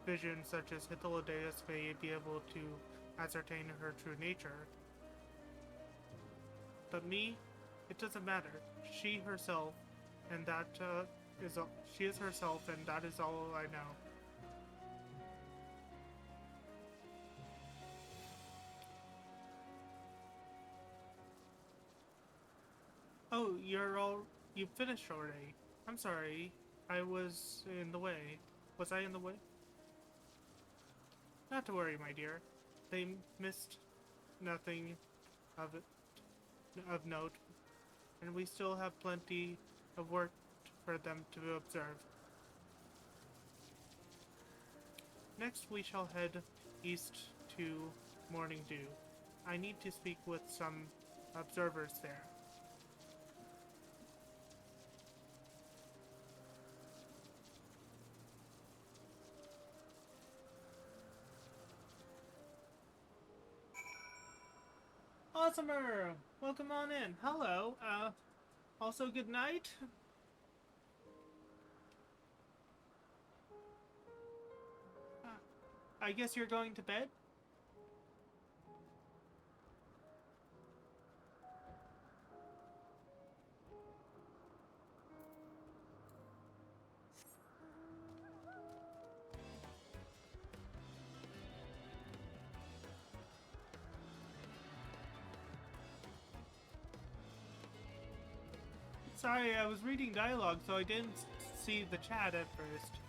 vision such as Hythlodaeus may be able to ascertain her true nature. But me, it doesn't matter. She is herself, and that is all I know. Oh, you finished already. I'm sorry. I was in the way. Was I in the way? Not to worry, my dear. They missed nothing of it, of note, and we still have plenty of work for them to observe. Next, we shall head east to Morning Dew. I need to speak with some observers there. Awesomer! Welcome on in. Hello. Also good night? I guess you're going to bed? Sorry, I was reading dialogue, so I didn't see the chat at first.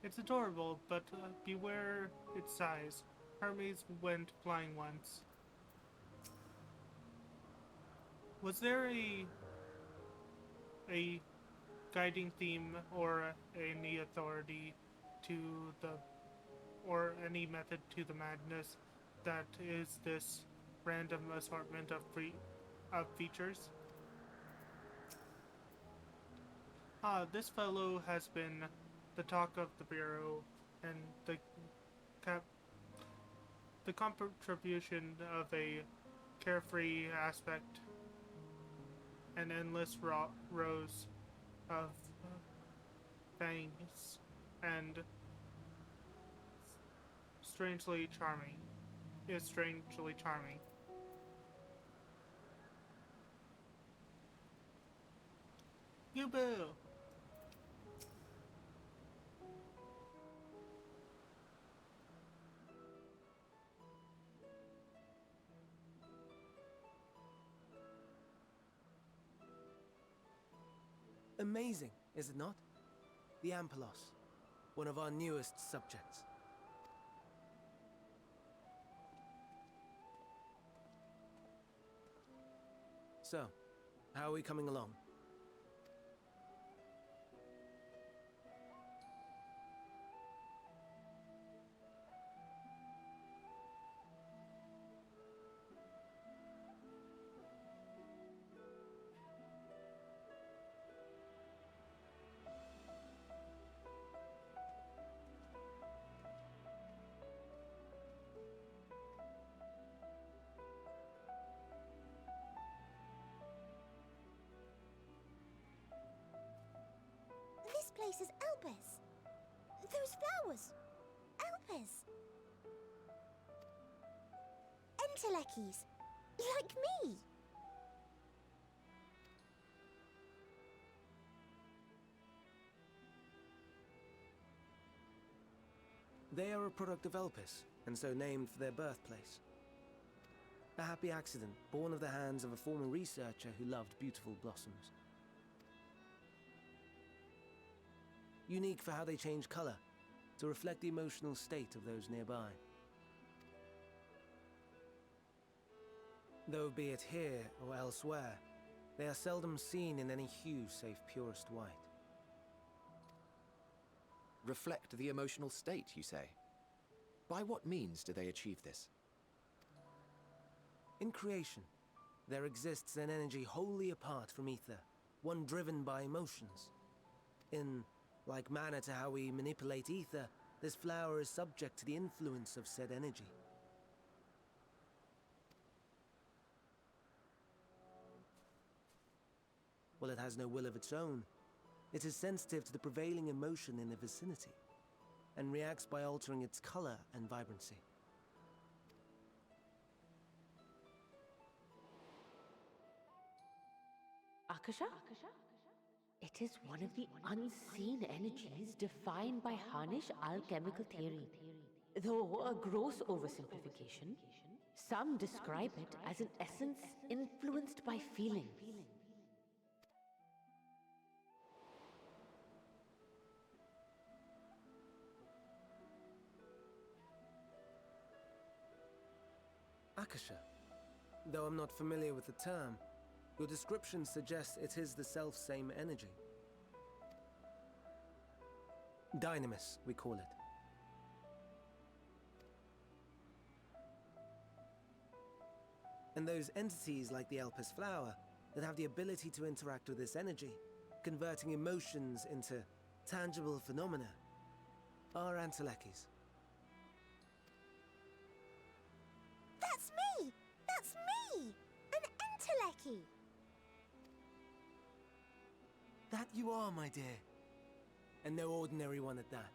It's adorable, but beware its size. Hermes went flying once. Was there a guiding theme or any authority to the or any method to the madness that is this random assortment of features? This fellow has been the talk of the Bureau, and the contribution of a carefree aspect, an endless rows of fangs, and strangely charming. Is strangely charming. You boo! Amazing, is it not? The Ampelos, one of our newest subjects. So, how are we coming along? This place is Elpis. Those flowers. Elpis. Entelekis. Like me. They are a product of Elpis, and so named for their birthplace. A happy accident, born of the hands of a former researcher who loved beautiful blossoms. Unique for how they change color, to reflect the emotional state of those nearby. Though be it here or elsewhere, they are seldom seen in any hue save purest white. Reflect the emotional state, you say? By what means do they achieve this? In creation, there exists an energy wholly apart from ether, one driven by emotions. In like manner to how we manipulate ether, this flower is subject to the influence of said energy. Well, it has no will of its own. It is sensitive to the prevailing emotion in the vicinity, and reacts by altering its color and vibrancy. Akasha? It is one of the unseen energies defined by Harnish alchemical theory. Though a gross oversimplification, some describe it as an essence influenced by feeling. Akasha. Though I'm not familiar with the term, your description suggests it is the self-same energy. Dynamis, we call it. And those entities like the Elpis flower that have the ability to interact with this energy, converting emotions into tangible phenomena, are Antelekis. That's me! That's me! An Enteleki! That you are, my dear. And no ordinary one at that,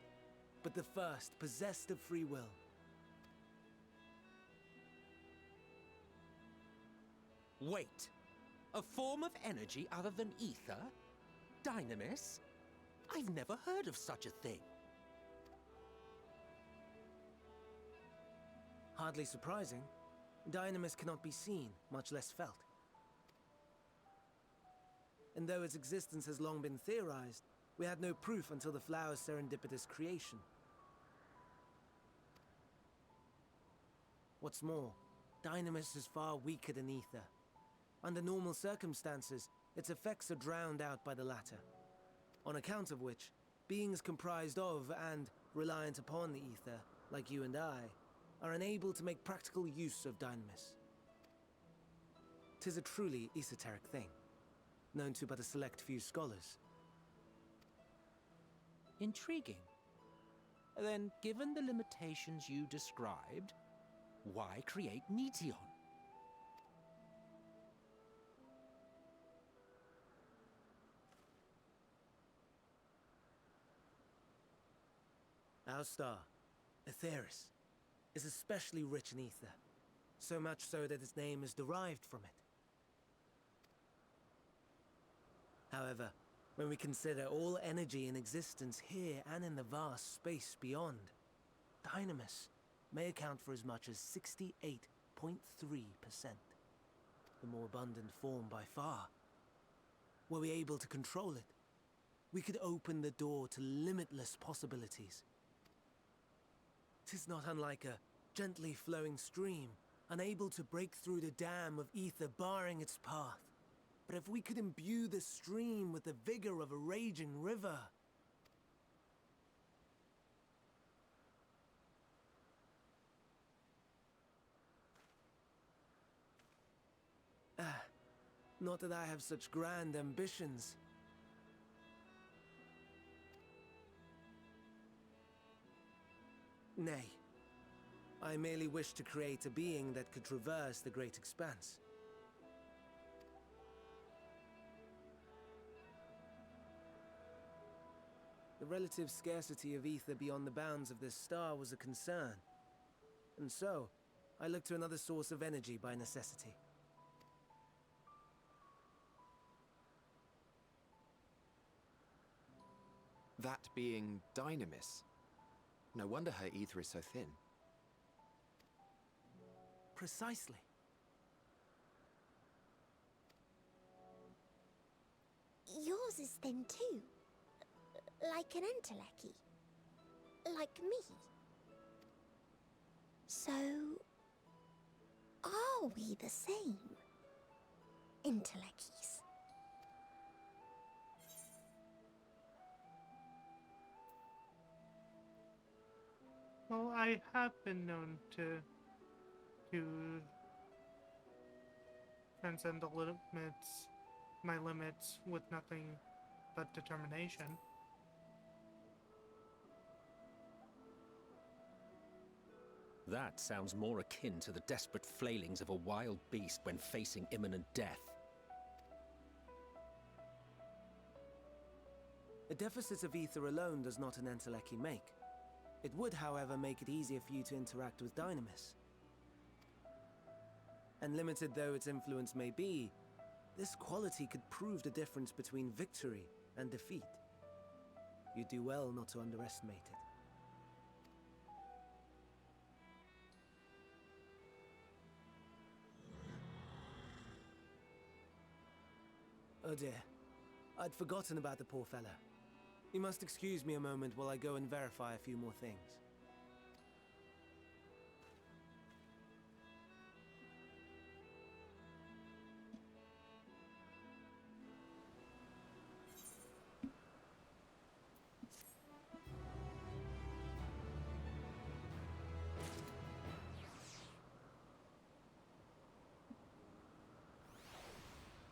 but the first possessed of free will. Wait. A form of energy other than ether? Dynamis? I've never heard of such a thing. Hardly surprising. Dynamis cannot be seen, much less felt. And though its existence has long been theorized, we had no proof until the flower's serendipitous creation. What's more, Dynamis is far weaker than ether. Under normal circumstances, its effects are drowned out by the latter, on account of which, beings comprised of and reliant upon the ether, like you and I, are unable to make practical use of Dynamis. 'Tis a truly esoteric thing, known to but a select few scholars. Intriguing. Then, given the limitations you described, why create Meteon? Our star, Aetheris, is especially rich in ether, so much so that its name is derived from it. However, when we consider all energy in existence here and in the vast space beyond, Dynamis may account for as much as 68.3%. The more abundant form by far. Were we able to control it, we could open the door to limitless possibilities. 'Tis not unlike a gently flowing stream, unable to break through the dam of ether barring its path. But if we could imbue the stream with the vigor of a raging river... Not that I have such grand ambitions. Nay. I merely wish to create a being that could traverse the great expanse. The relative scarcity of ether beyond the bounds of this star was a concern. And so, I looked to another source of energy by necessity. That being Dynamis. No wonder her ether is so thin. Precisely. Yours is thin too. Like an Enteleki. Like me. So... are we the same? Entelekis. Well, I have been known to transcend the my limits with nothing but determination. That sounds more akin to the desperate flailings of a wild beast when facing imminent death. A deficit of ether alone does not an Enteleki make. It would, however, make it easier for you to interact with Dynamis. And limited though its influence may be, this quality could prove the difference between victory and defeat. You do well not to underestimate it. Oh dear, I'd forgotten about the poor fella. You must excuse me a moment while I go and verify a few more things.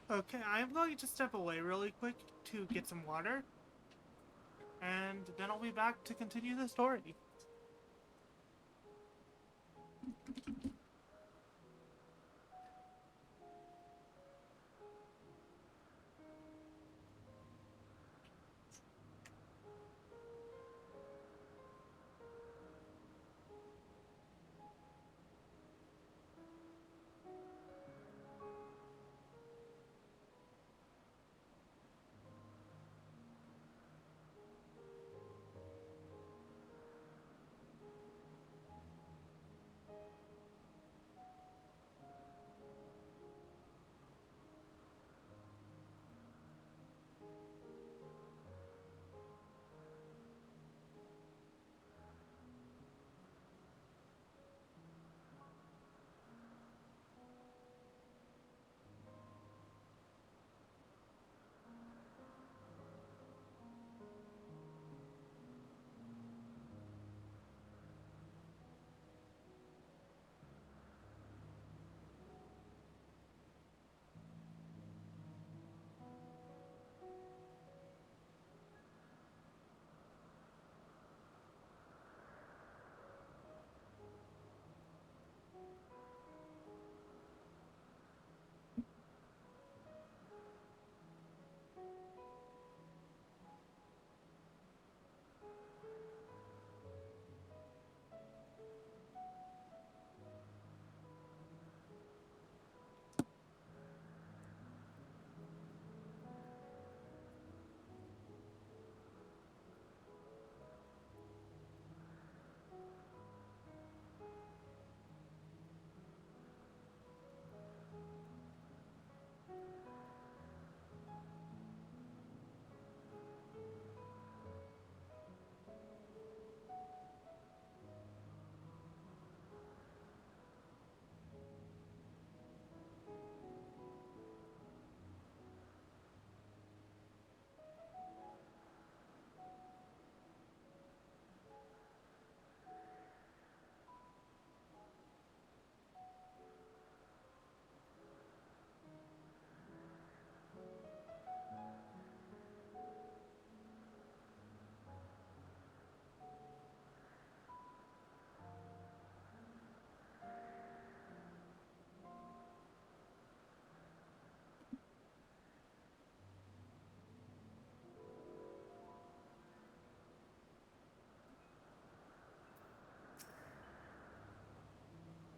Okay, I'm going to step away really quick to get some water, and then I'll be back to continue the story.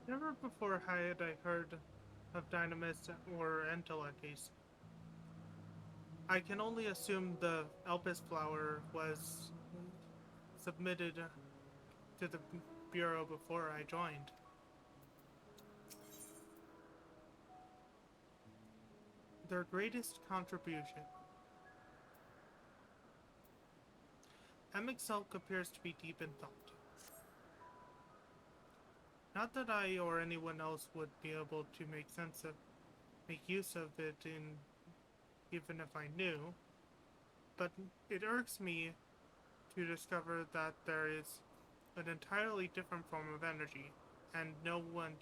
Never before had I heard of Dynamis or Entelekis. I can only assume the Elpis flower was submitted to the Bureau before I joined. Their greatest contribution. Ffxiv appears to be deep in thought. Not that I or anyone else would be able to make use of it even if I knew, but it irks me to discover that there is an entirely different form of energy, and no one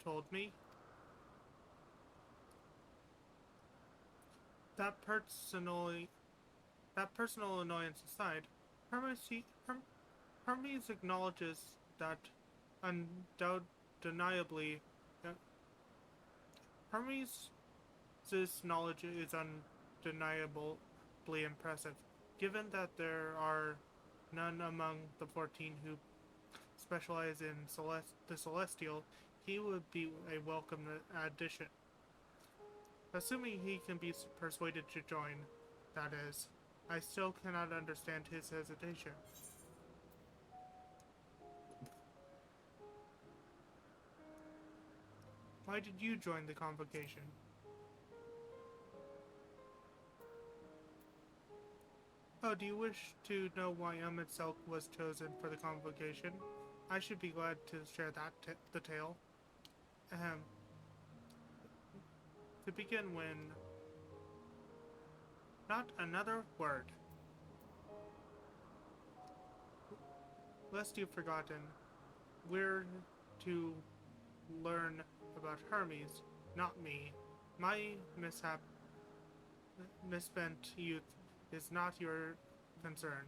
told me. That personal annoyance aside, Hermes acknowledges that undeniably Hermes' knowledge is undeniably impressive. Given that there are none among the 14 who specialize in the Celestial, he would be a welcome addition. Assuming he can be persuaded to join, that is. I still cannot understand his hesitation. Why did you join the convocation? Oh, do you wish to know why Selk was chosen for the convocation? I should be glad to share the tale. Ahem. To begin when... Not another word. Lest you've forgotten, we're to learn about Hermes, not me. My misspent youth is not your concern.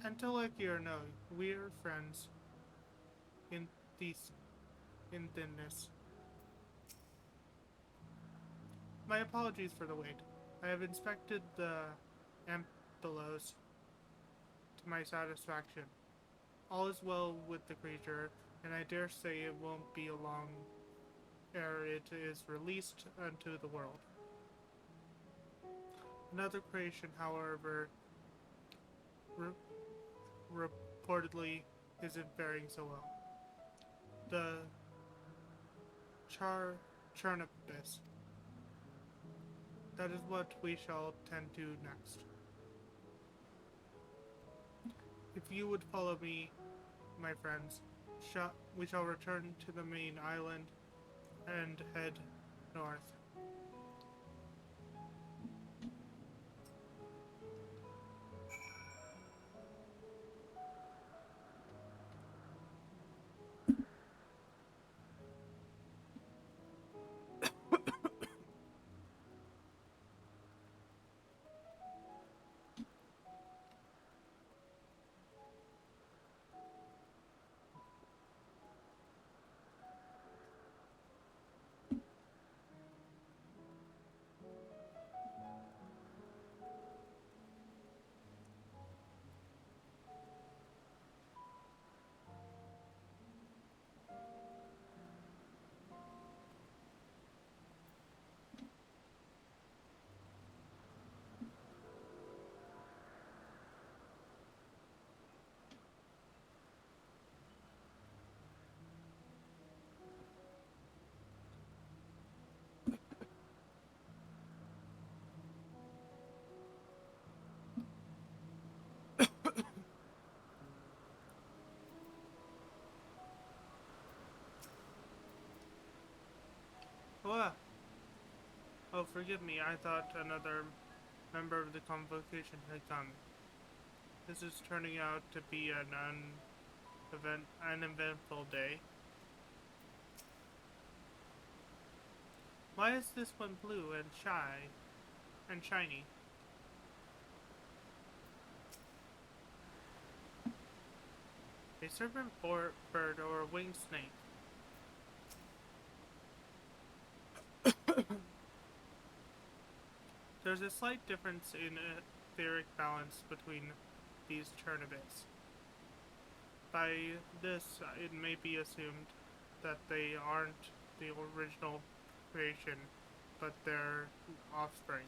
Enteleki or no, we're friends in thinness. My apologies for the wait. I have inspected the Amphilos to my satisfaction. All is well with the creature, and I dare say it won't be long ere it is released unto the world. Another creation, however, reportedly isn't faring so well. The Chernobis. That is what we shall tend to next. If you would follow me, my friends, we shall return to the main island and head north. Oh, forgive me, I thought another member of the convocation had come. This is turning out to be an uneventful day. Why is this one blue and shiny? A serpent bird or a winged snake? There's a slight difference in etheric balance between these Chernobis. By this, it may be assumed that they aren't the original creation, but their offspring.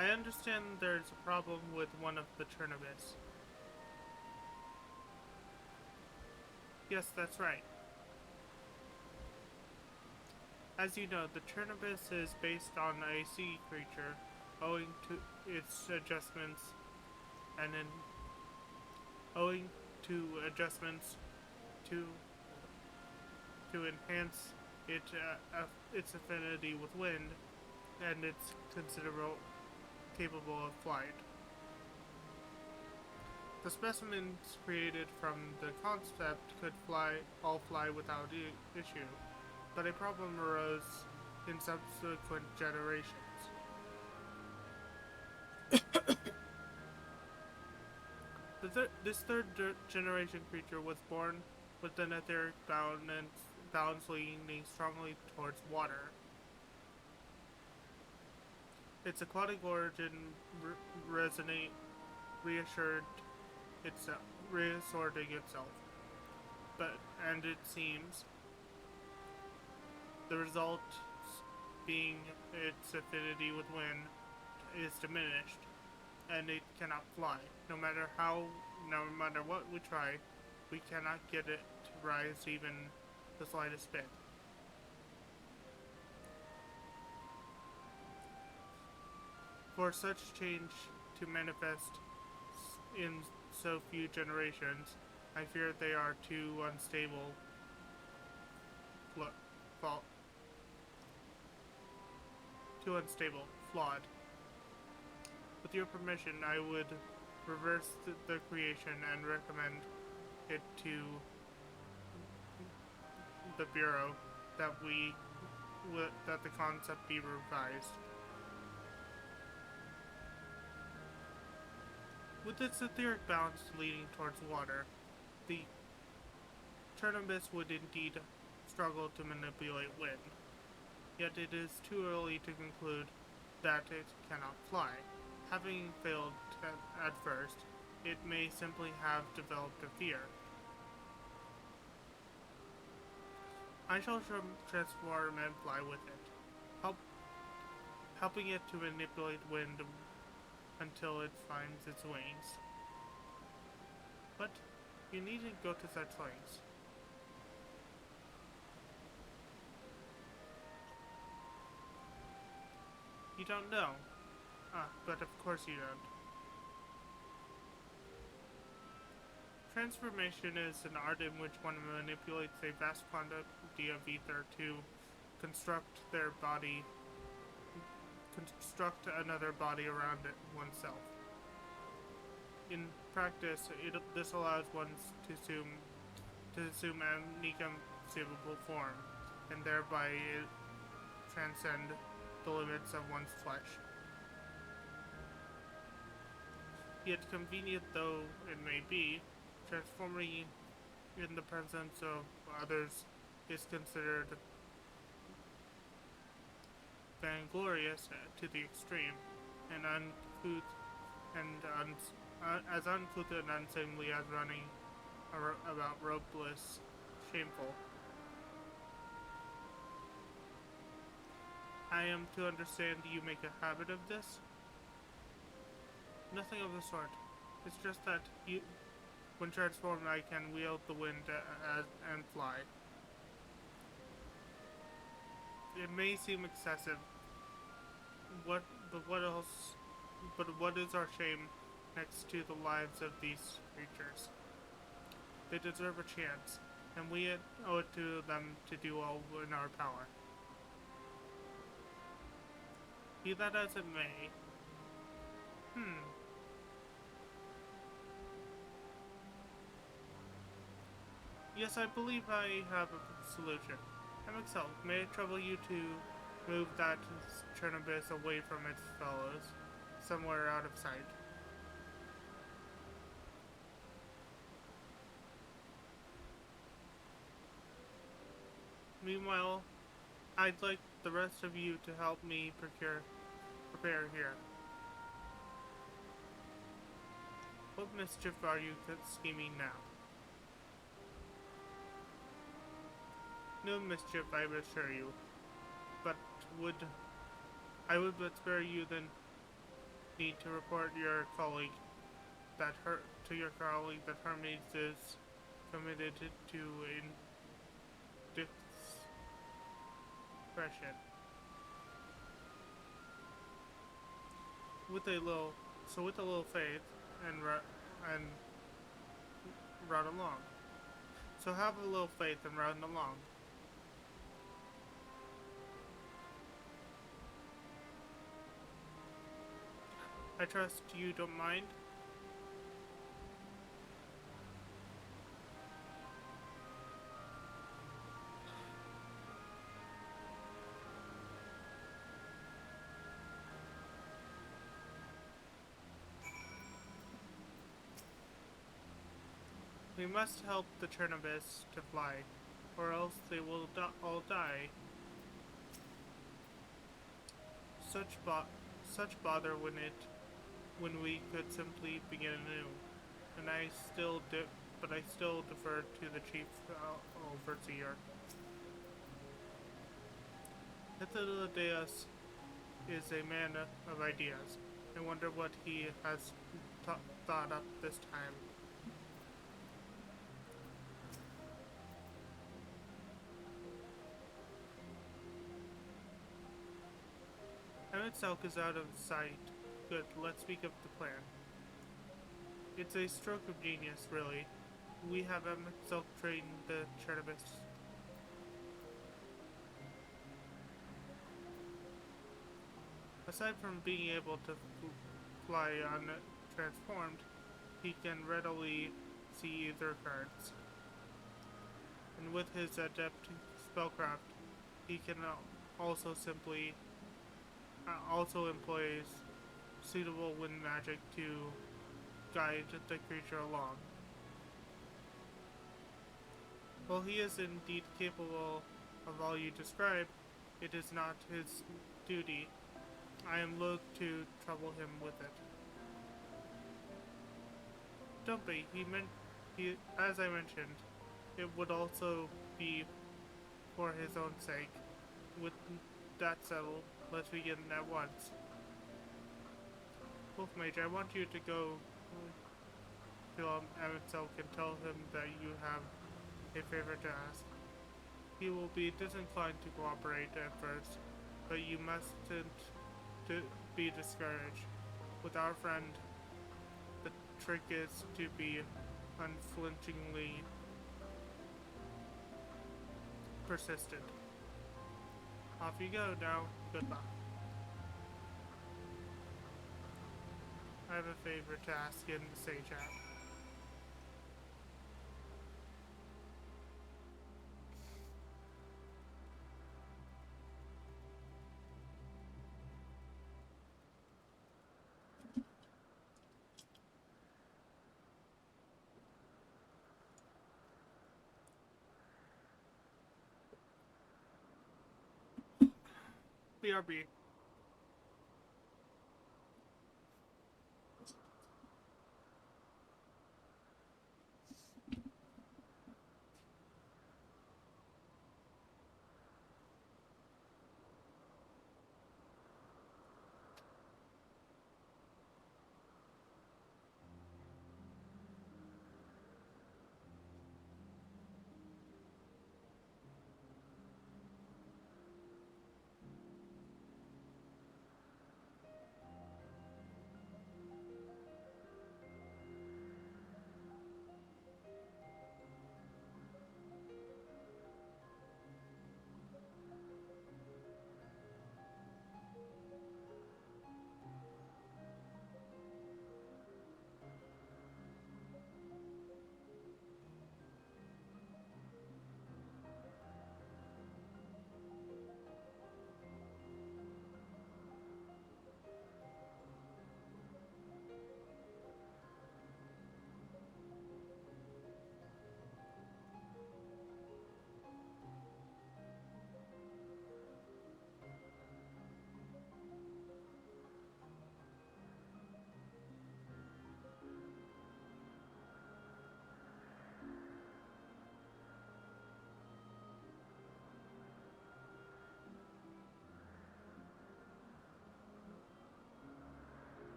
I understand there's a problem with one of the Chernobis. Yes, that's right. As you know, the Chernobis is based on a sea creature, owing to its adjustments to enhance its affinity with wind, and its considerable capable of flight. The specimens created from the concept could all fly without issue, but a problem arose in subsequent generations. This third generation creature was born with an etheric balance leaning strongly towards water. Its aquatic origin reassorting itself, and it seems the result being its affinity with wind is diminished, and it cannot fly. No matter what we try, we cannot get it to rise even the slightest bit. For such change to manifest in so few generations, I fear they are too unstable, flawed. With your permission, I would reverse the creation and recommend it to the Bureau that the concept be revised. With its etheric balance leaning towards water, the Chernobis would indeed struggle to manipulate wind. Yet it is too early to conclude that it cannot fly. Having failed at first, it may simply have developed a fear. I shall transform and fly with it, helping it to manipulate wind until it finds its wings. But you needn't go to such lengths. You don't know. But of course you don't. Transformation is an art in which one manipulates a vast quantity of ether to construct another body around oneself. In practice, this allows one to assume an inconceivable form, and thereby transcend the limits of one's flesh. Yet convenient though it may be, transforming in the presence of others is considered vainglorious to the extreme, and as uncouth and unseemly as running about ropeless, shameful. I am to understand you make a habit of this? Nothing of the sort. It's just that when transformed, I can wield the wind and fly. It may seem excessive. But what is our shame next to the lives of these creatures? They deserve a chance, and we owe it to them to do all in our power. Be that as it may. Yes, I believe I have a solution. Ffxiv, may I trouble you to move that Chernobis away from its fellows, somewhere out of sight? Meanwhile, I'd like the rest of you to help me prepare here. What mischief are you scheming now? No mischief, I assure you. But I would but spare you than need to report your colleague that her Mage is committed to indiscretion. With a little faith and run along. So have a little faith and run along. I trust you don't mind? We must help the Chernobys to fly, or else they will all die. Such bother when we could simply begin anew. And I still defer to the chief overseer. Hithildaeus is a man of ideas. I wonder what he has thought up this time. Emet is out of sight. Good, let's speak of the plan. It's a stroke of genius, really. We have Emet train the Chernobys. Aside from being able to fly untransformed, he can readily see ether cards. And with his adept spellcraft, he can also employs suitable wind magic to guide the creature along. While he is indeed capable of all you describe, it is not his duty. I am loath to trouble him with it. Don't be. As I mentioned, it would also be for his own sake. With that settled, let's begin at once. Wolf Mage, I want you to go to Emet and tell him that you have a favor to ask. He will be disinclined to cooperate at first, but you mustn't be discouraged. With our friend, the trick is to be unflinchingly persistent. Off you go now. Good luck. I have a favor to ask in the Sage app. BRB.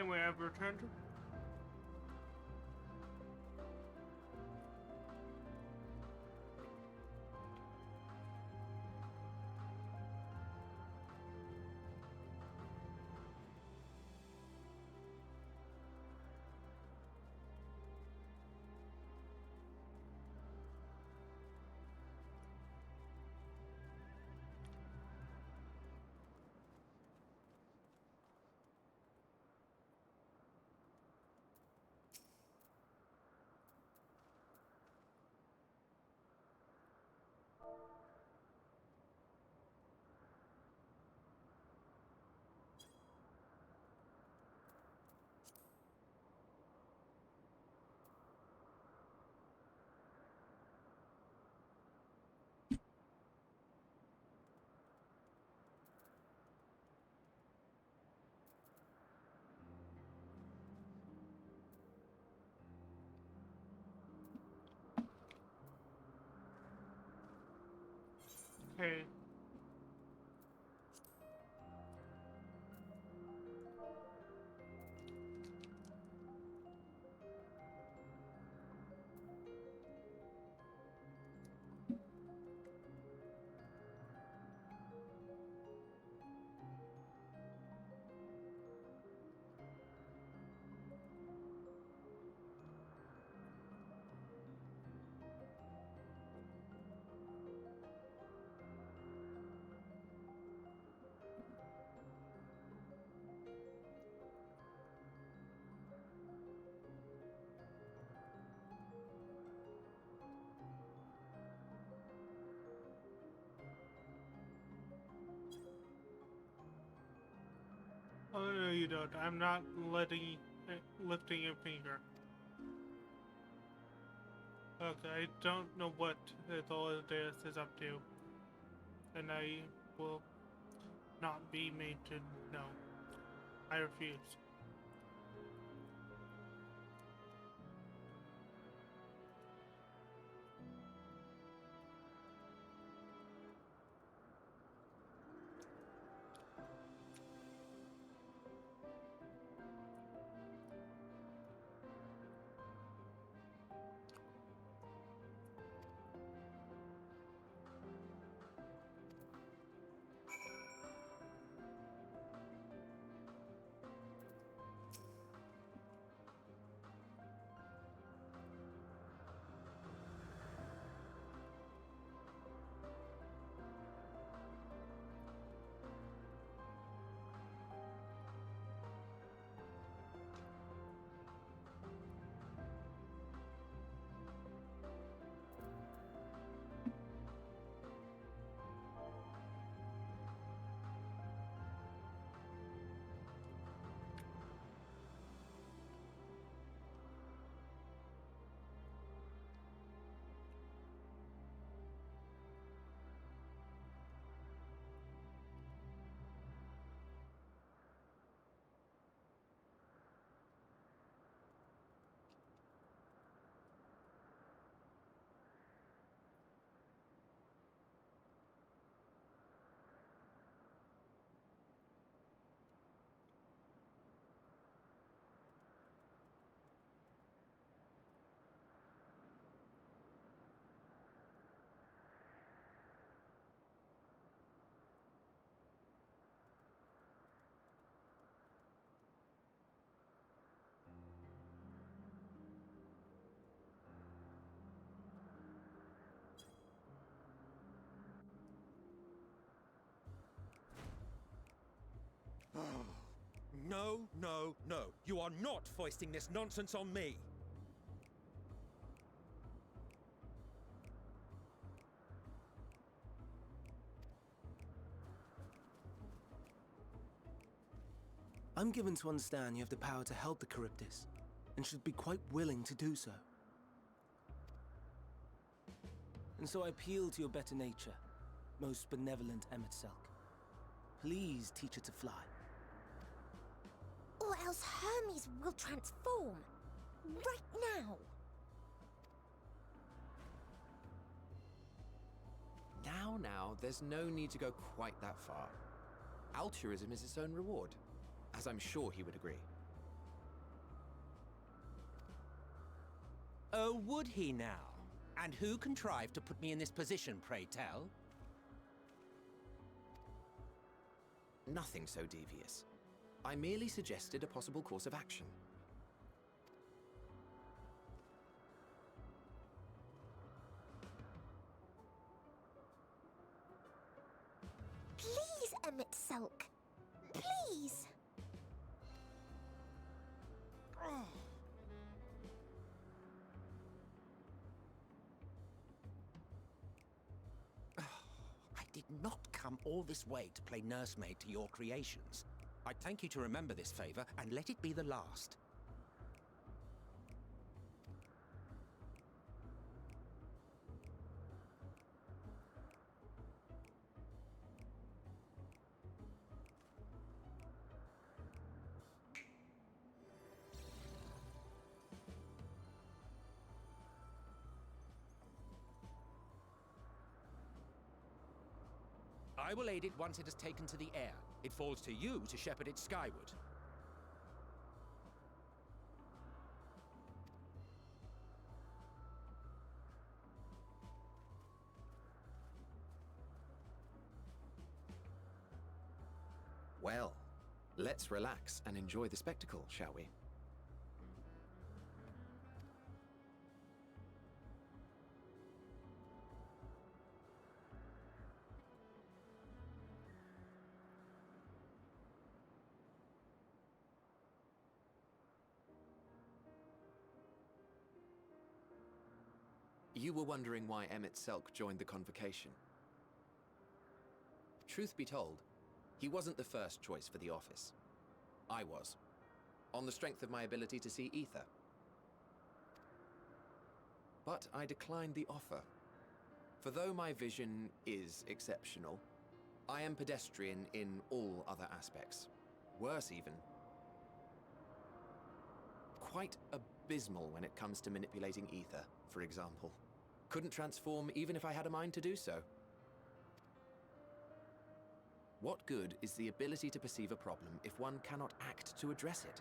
Anyway, I've returned. Okay. Oh no, you don't. I'm not lifting a finger. Okay, I don't know what Deus is up to, and I will not be made to know. I refuse. No, no, no. You are not foisting this nonsense on me. I'm given to understand you have the power to help the Charybdis, and should be quite willing to do so. And so I appeal to your better nature, most benevolent Emet-Selch. Please teach her to fly. Or else Hermes will transform. Right now. Now, there's no need to go quite that far. Altruism is its own reward, as I'm sure he would agree. Oh, would he now? And who contrived to put me in this position, pray tell? Nothing so devious. I merely suggested a possible course of action. Please, Emmett Sulk. Please. I did not come all this way to play nursemaid to your creations. I'd thank you to remember this favor and let it be the last. I will aid it once it has taken to the air. It falls to you to shepherd it skyward. Well, let's relax and enjoy the spectacle, shall we? You were wondering why Emmett Selk joined the convocation. Truth be told, he wasn't the first choice for the office. I was, on the strength of my ability to see ether. But I declined the offer. For though my vision is exceptional, I am pedestrian in all other aspects. Worse even. Quite abysmal when it comes to manipulating ether, for example. Couldn't transform even if I had a mind to do so. What good is the ability to perceive a problem if one cannot act to address it?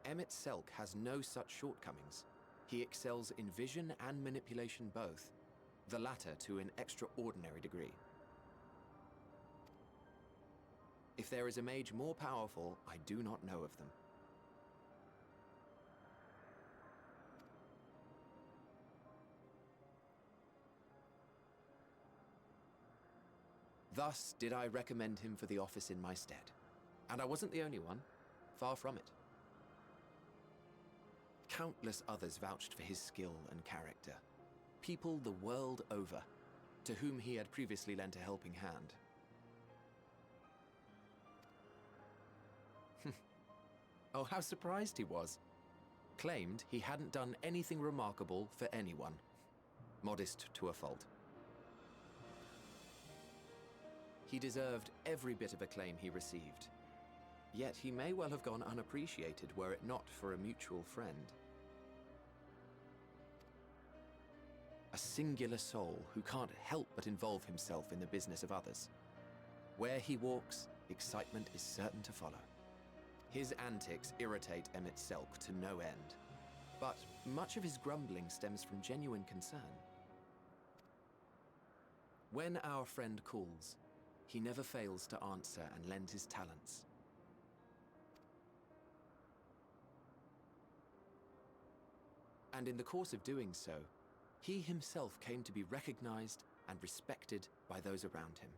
Emmett Selk has no such shortcomings. He excels in vision and manipulation both, the latter to an extraordinary degree. If there is a mage more powerful, I do not know of them. Thus did I recommend him for the office in my stead. And I wasn't the only one. Far from it. Countless others vouched for his skill and character. People the world over, to whom he had previously lent a helping hand. Oh, how surprised he was. Claimed he hadn't done anything remarkable for anyone. Modest to a fault. He deserved every bit of acclaim he received. Yet he may well have gone unappreciated were it not for a mutual friend. A singular soul who can't help but involve himself in the business of others. Where he walks, excitement is certain to follow. His antics irritate Emmett Selk to no end, but much of his grumbling stems from genuine concern. When our friend calls, he never fails to answer and lend his talents. And in the course of doing so, he himself came to be recognized and respected by those around him.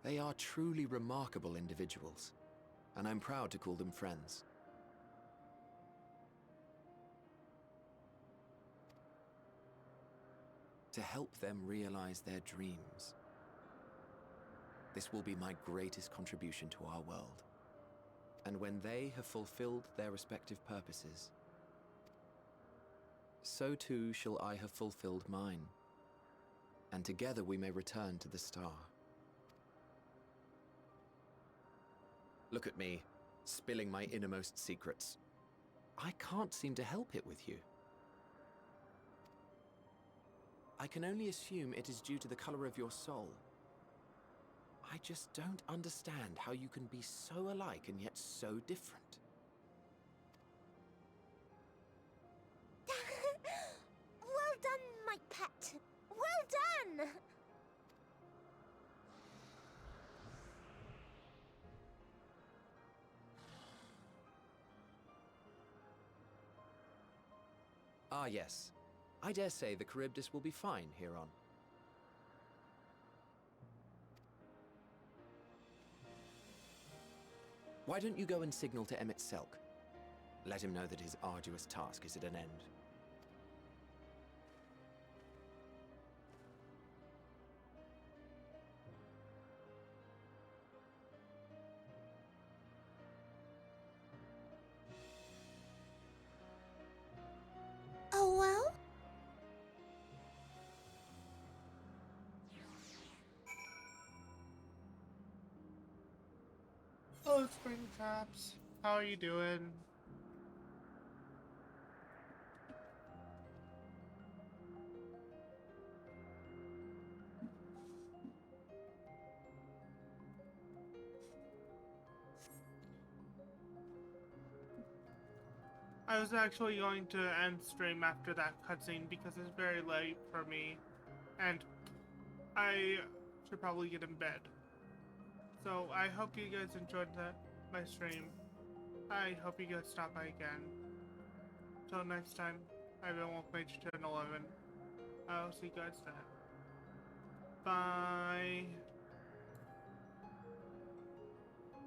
They are truly remarkable individuals, and I'm proud to call them friends. To help them realize their dreams. This will be my greatest contribution to our world. And when they have fulfilled their respective purposes, so too shall I have fulfilled mine. And together we may return to the star. Look at me, spilling my innermost secrets. I can't seem to help it with you. I can only assume it is due to the color of your soul. I just don't understand how you can be so alike and yet so different. Well done, my pet. Well done! Ah, yes. I dare say the Charybdis will be fine here on. Why don't you go and signal to Emmett Selk? Let him know that his arduous task is at an end. Oh, well? Hello, Spring Traps. How are you doing? I was actually going to end stream after that cutscene because it's very late for me, and I should probably get in bed. So I hope you guys enjoyed my stream. I hope you guys stop by again. Till next time, I've been with Mage 1011. I'll see you guys then. Bye.